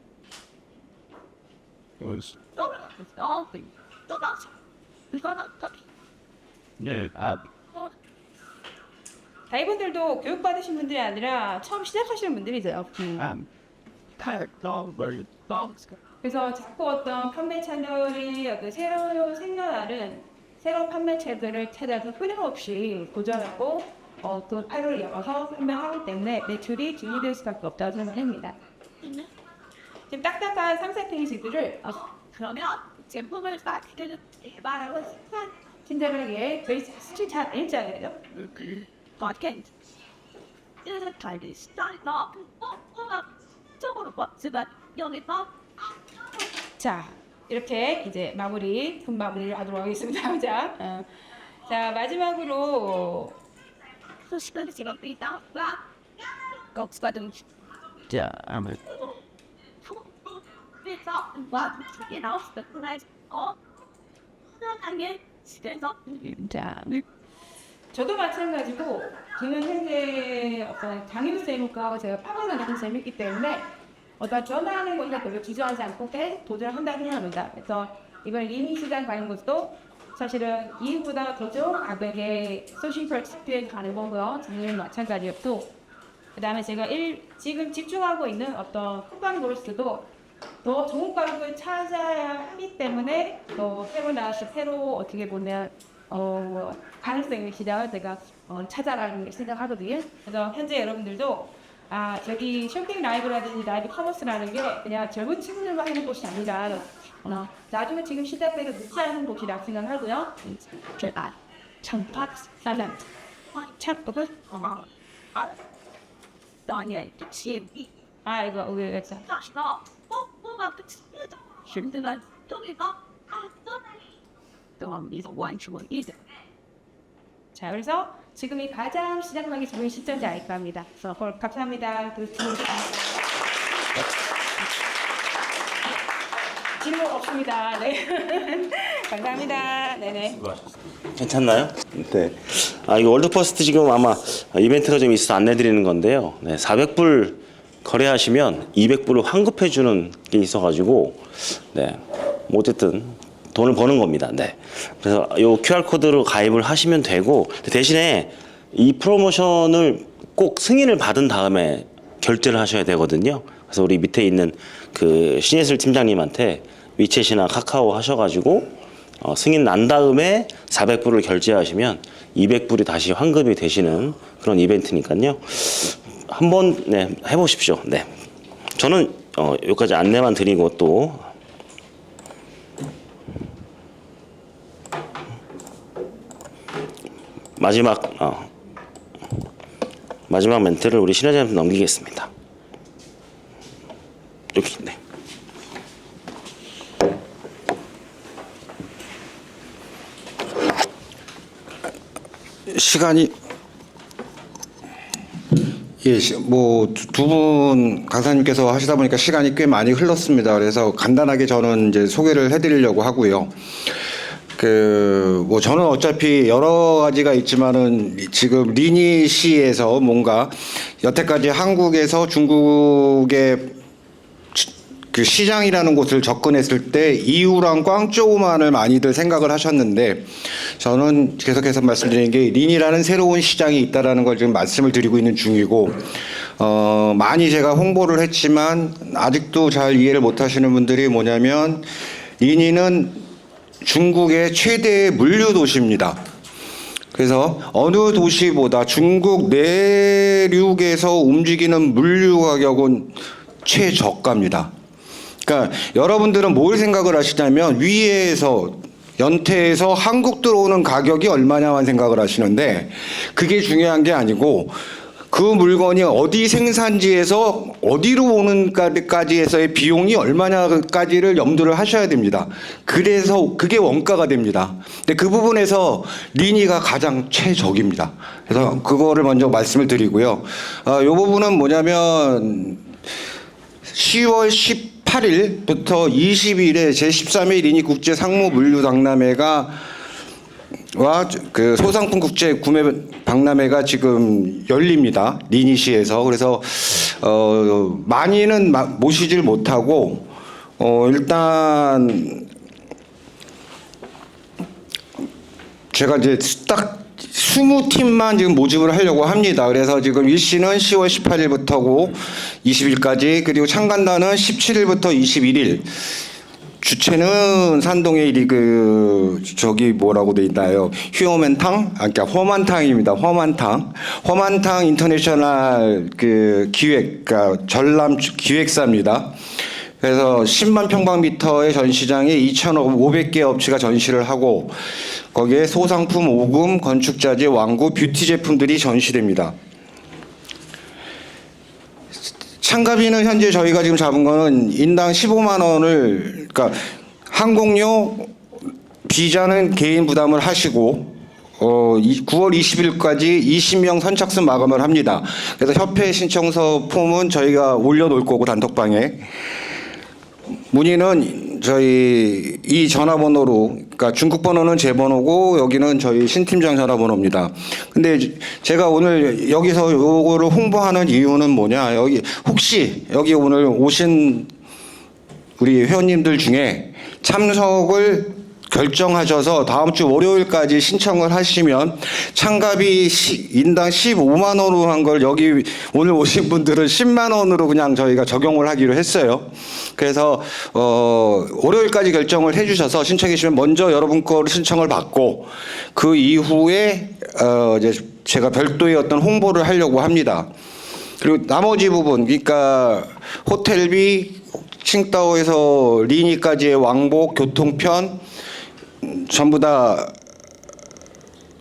다 이분들도 교육받으신 분들이 아니라 처음 시작하시는 분들이세요. 그래서 자꾸 어떤 판매 채널이 어떤 새로 생겨나는 새로운 판매 채널을 찾아서 끊임없이 도전하고 또 팔을 열어서 판매하기 때문에 매출이 증리될 수밖에 없다고 생각합니다. 지금 딱딱한 상세 페이지들을 그러면 제품을 쌓기를 개발하고 친절하게 저희 수출 잘 일자예요. 자 이렇게 이제 큰 마무리를 하도록 하겠습니다. 자 마지막으로 저도 마찬가지고 저는 현재 어떤 장애도 쌤과 제가 파악을 하는 쌤이기 때문에 어떤 전화하는 것에 별로 기저하지 않고 도전을 한다고 생각합니다. 그래서 이번 리밍 시장 가는 것도 사실은 이후보다 더 좋은 가격의 소셜 프로젝트에 가는 거고요. 작년에 마찬가지였고 그 다음에 제가 지금 집중하고 있는 어떤 쿠팡 그로스도 더 좋은 가격을 찾아야 하기 때문에 또 새로 어떻게 보면 가능성의 시장을 제가 찾아라는 생각하거든요. 그래서 현재 여러분들도 저기 쇼핑 라이브라든지 라이브 커머스라는 게 그냥 젊은 친구들만 하는 곳이 아니라 나중에 지금 시대대로 누차하는 곳이라 생각하고요. 제가 정확 사람 찾고는 이거 우리 자 그래서 지금이 가장 시작하기 좋은 시점이 아닐까 합니다. 그래서 오늘 감사합니다. 질문 없습니다. 네. 감사합니다. 네네. 괜찮나요? 네. 이거 월드퍼스트 지금 아마 이벤트가 좀 있어서 안내드리는 건데요. 네, 400불 거래하시면 200불을 환급해주는 게 있어가지고, 네, 뭐 어쨌든 돈을 버는 겁니다. 네. 그래서 요 QR 코드로 가입을 하시면 되고, 대신에 이 프로모션을 꼭 승인을 받은 다음에 결제를 하셔야 되거든요. 그래서 우리 밑에 있는 그 신예슬 팀장님한테 위챗이나 카카오 하셔가지고 승인 난 다음에 400불을 결제하시면 200불이 다시 환급이 되시는 그런 이벤트니까요. 한번 네, 해보십시오. 네, 저는 여기까지 안내만 드리고 또 마지막 멘트를 우리 신 회장님한테 넘기겠습니다. 여기 있네. 시간이 뭐 두 분 강사님께서 하시다 보니까 시간이 꽤 많이 흘렀습니다. 그래서 간단하게 저는 이제 소개를 해드리려고 하고요. 뭐 저는 어차피 여러 가지가 있지만은 지금 리니시에서 뭔가 여태까지 한국에서 중국의 그 시장이라는 곳을 접근했을 때 이유랑 꽝쪼우만을 많이들 생각을 하셨는데, 저는 계속해서 말씀드리는 게 린이라는 새로운 시장이 있다라는 걸 지금 말씀을 드리고 있는 중이고, 많이 제가 홍보를 했지만 아직도 잘 이해를 못 하시는 분들이 뭐냐면, 린이는 중국의 최대의 물류 도시입니다. 그래서 어느 도시보다 중국 내륙에서 움직이는 물류 가격은 최저가입니다. 그러니까 여러분들은 뭘 생각을 하시냐면 위에서 연태에서 한국 들어오는 가격이 얼마냐만 생각을 하시는데, 그게 중요한 게 아니고 그 물건이 어디 생산지에서 어디로 오는까지에서의 비용이 얼마냐까지를 염두를 하셔야 됩니다. 그래서 그게 원가가 됩니다. 근데 그 부분에서 리니가 가장 최적입니다. 그래서 그거를 먼저 말씀을 드리고요. 이 부분은 뭐냐면 10월 18일부터 20일에 제13회 리니 국제 상무 물류 박람회가 그 소상품 국제 구매 박람회가 지금 열립니다. 리니시에서. 그래서 많이는 모시질 못하고 일단 제가 이제 딱 20팀만 지금 모집을 하려고 합니다. 그래서 지금 일시는 10월 18일부터고 20일까지, 그리고 참관단은 17일부터 21일. 주체는 산동의 저기 뭐라고 돼 있나요? 휴어맨탕? 그러니까 허만탕입니다. 허만탕 인터내셔널 그러니까 전람 기획사입니다. 그래서 10만 평방미터의 전시장에 2,500개 업체가 전시를 하고, 거기에 소상품, 오금, 건축자재, 왕구, 뷰티 제품들이 전시됩니다. 참가비는 현재 저희가 지금 잡은 거는 인당 15만 원을, 그러니까 항공료, 비자는 개인 부담을 하시고 9월 20일까지 20명 선착순 마감을 합니다. 그래서 협회 신청서 폼은 저희가 올려놓을 거고, 단톡방에 문의는 저희 이 전화번호로, 그러니까 중국 번호는 제 번호고 여기는 저희 신 팀장 전화번호입니다. 근데 제가 오늘 여기서 요거를 홍보하는 이유는 뭐냐, 혹시 여기 오늘 오신 우리 회원님들 중에 참석을 결정하셔서 다음 주 월요일까지 신청을 하시면 참가비 인당 15만 원으로 한 걸 여기 오늘 오신 분들은 10만 원으로 그냥 저희가 적용을 하기로 했어요. 그래서 월요일까지 결정을 해주셔서 신청해 주시면 먼저 여러분 거를 신청을 받고, 그 이후에 이제 제가 별도의 어떤 홍보를 하려고 합니다. 그리고 나머지 부분, 그러니까 호텔비, 칭다오에서 리니까지의 왕복, 교통편 전부 다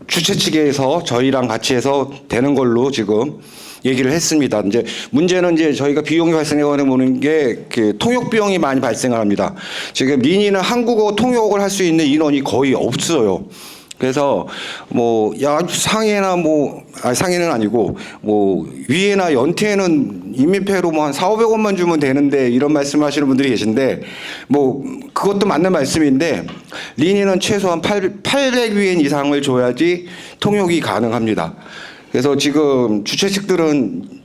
주최 측에서 저희랑 같이 해서 되는 걸로 지금 얘기를 했습니다. 이제 문제는 이제 저희가 비용이 발생하는 보는 게 그 통역 비용이 많이 발생을 합니다. 지금 리니는 한국어 통역을 할 수 있는 인원이 거의 없어요. 그래서 뭐 야 상해나 상해는 아니고 뭐 위에나 연태에는 인민폐로 뭐 한 4,500원만 주면 되는데 이런 말씀하시는 분들이 계신데 뭐 그것도 맞는 말씀인데 린이는 최소한 800위엔 이상을 줘야지 통역이 가능합니다. 그래서 지금 주최측들은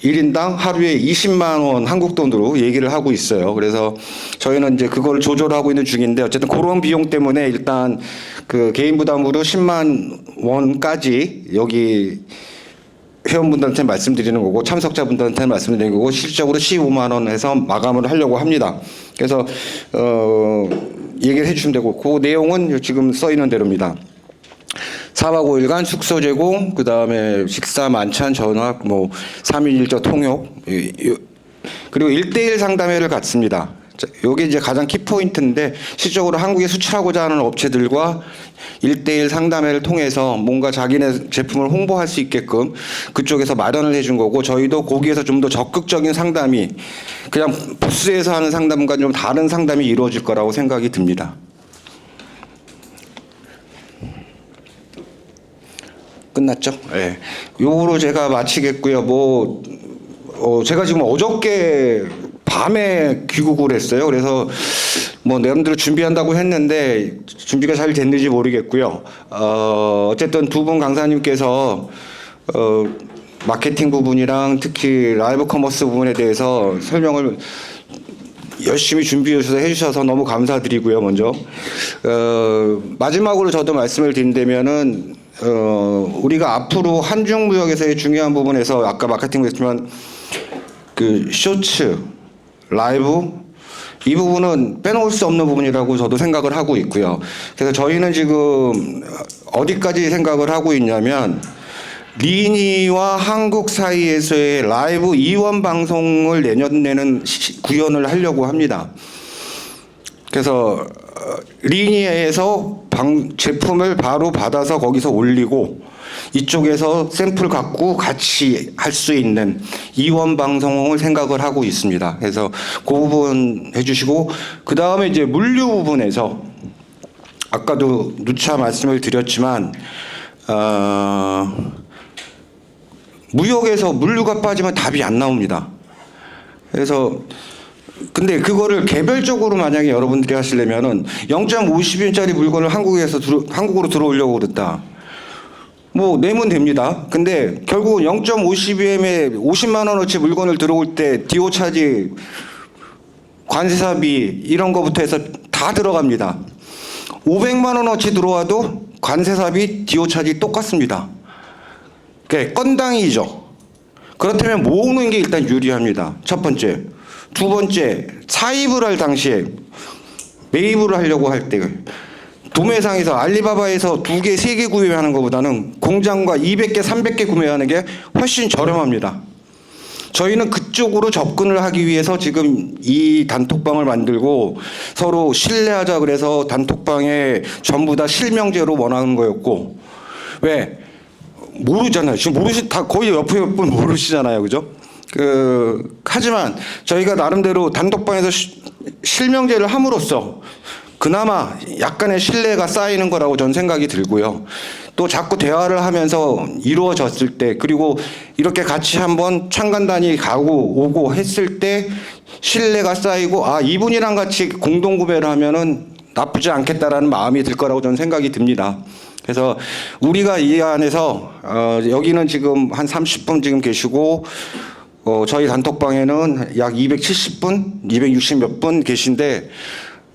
1인당 하루에 20만 원 한국 돈으로 얘기를 하고 있어요. 그래서 저희는 이제 그걸 조절하고 있는 중인데 어쨌든 그런 비용 때문에 일단 그 개인 부담으로 10만 원까지 여기 회원분들한테 말씀드리는 거고 참석자분들한테 말씀드리는 거고 실적으로 15만 원 해서 마감을 하려고 합니다. 그래서 얘기를 해주시면 되고 그 내용은 지금 써 있는 대로입니다. 4박 5일간 숙소 제공, 그 다음에 식사, 만찬, 전화, 뭐 3일 일정 통역, 그리고 1대1 상담회를 갖습니다. 여기 이제 가장 키포인트인데 실적으로 한국에 수출하고자 하는 업체들과 1대1 상담회를 통해서 뭔가 자기네 제품을 홍보할 수 있게끔 그쪽에서 마련을 해준 거고 저희도 거기에서 좀 더 적극적인 상담이 그냥 부스에서 하는 상담과 좀 다른 상담이 이루어질 거라고 생각이 듭니다. 끝났죠? 예. 요거로 제가 마치겠고요. 제가 지금 어저께 밤에 귀국을 했어요. 그래서 뭐 나름대로 준비한다고 했는데 준비가 잘 됐는지 모르겠고요. 어쨌든 두 분 강사님께서 마케팅 부분이랑 특히 라이브 커머스 부분에 대해서 설명을 열심히 준비해 주셔서 너무 감사드리고요. 먼저 마지막으로 저도 말씀을 드린다면은 우리가 앞으로 한중무역에서의 중요한 부분에서 아까 마케팅도 했지만 그 쇼츠, 라이브 이 부분은 빼놓을 수 없는 부분이라고 저도 생각을 하고 있고요. 그래서 저희는 지금 어디까지 생각을 하고 있냐면 리니와 한국 사이에서의 라이브 이원 방송을 내년에는 구현을 하려고 합니다. 그래서 리니에서 제품을 바로 받아서 거기서 올리고 이쪽에서 샘플 갖고 같이 할 수 있는 이원 방송을 생각을 하고 있습니다. 그래서 그 부분 해주시고 그 다음에 이제 물류 부분에서 아까도 누차 말씀을 드렸지만 무역에서 물류가 빠지면 답이 안 나옵니다. 그래서 근데 그거를 개별적으로 만약에 여러분들이 하시려면은 0.50인짜리 물건을 한국으로 들어오려고 그랬다. 뭐 내면 됩니다. 근데 결국은 0.50m에 50만 원어치 물건을 들어올 때 디오 차지, 관세사비 이런 거부터 해서 다 들어갑니다. 500만 원어치 들어와도 관세사비, 디오 차지 똑같습니다. 그게 건당이죠. 그렇다면 모으는 게 일단 유리합니다. 첫 번째. 두 번째, 사입을 할 당시에 매입을 하려고 할 때 도매상에서 알리바바에서 2개, 3개 구매하는 것보다는 공장과 200개, 300개 구매하는 게 훨씬 저렴합니다. 저희는 그쪽으로 접근을 하기 위해서 지금 이 단톡방을 만들고 서로 신뢰하자 그래서 단톡방에 전부 다 실명제로 원하는 거였고 왜? 모르잖아요. 지금 다 거의 옆에 분 모르시잖아요. 그죠? 하지만 저희가 나름대로 단톡방에서 실명제를 함으로써 그나마 약간의 신뢰가 쌓이는 거라고 저는 생각이 들고요. 또 자꾸 대화를 하면서 이루어졌을 때 그리고 이렇게 같이 한번 참관단이 가고 오고 했을 때 신뢰가 쌓이고 이분이랑 같이 공동구매를 하면은 나쁘지 않겠다라는 마음이 들 거라고 저는 생각이 듭니다. 그래서 우리가 이 안에서 여기는 지금 한 30분 지금 계시고 저희 단톡방에는 약 270분, 260 몇 분 계신데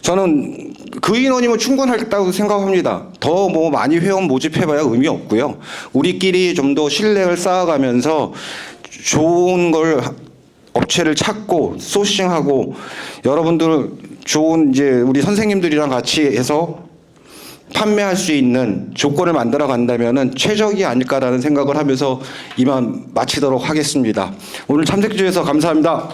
저는 그 인원이면 충분하겠다고 생각합니다. 더 뭐 많이 회원 모집해봐야 의미 없고요. 우리끼리 좀 더 신뢰를 쌓아가면서 좋은 걸 업체를 찾고 소싱하고 여러분들 좋은 이제 우리 선생님들이랑 같이 해서 판매할 수 있는 조건을 만들어 간다면은 최적이 아닐까라는 생각을 하면서 이만 마치도록 하겠습니다. 오늘 참석해 주셔서 감사합니다.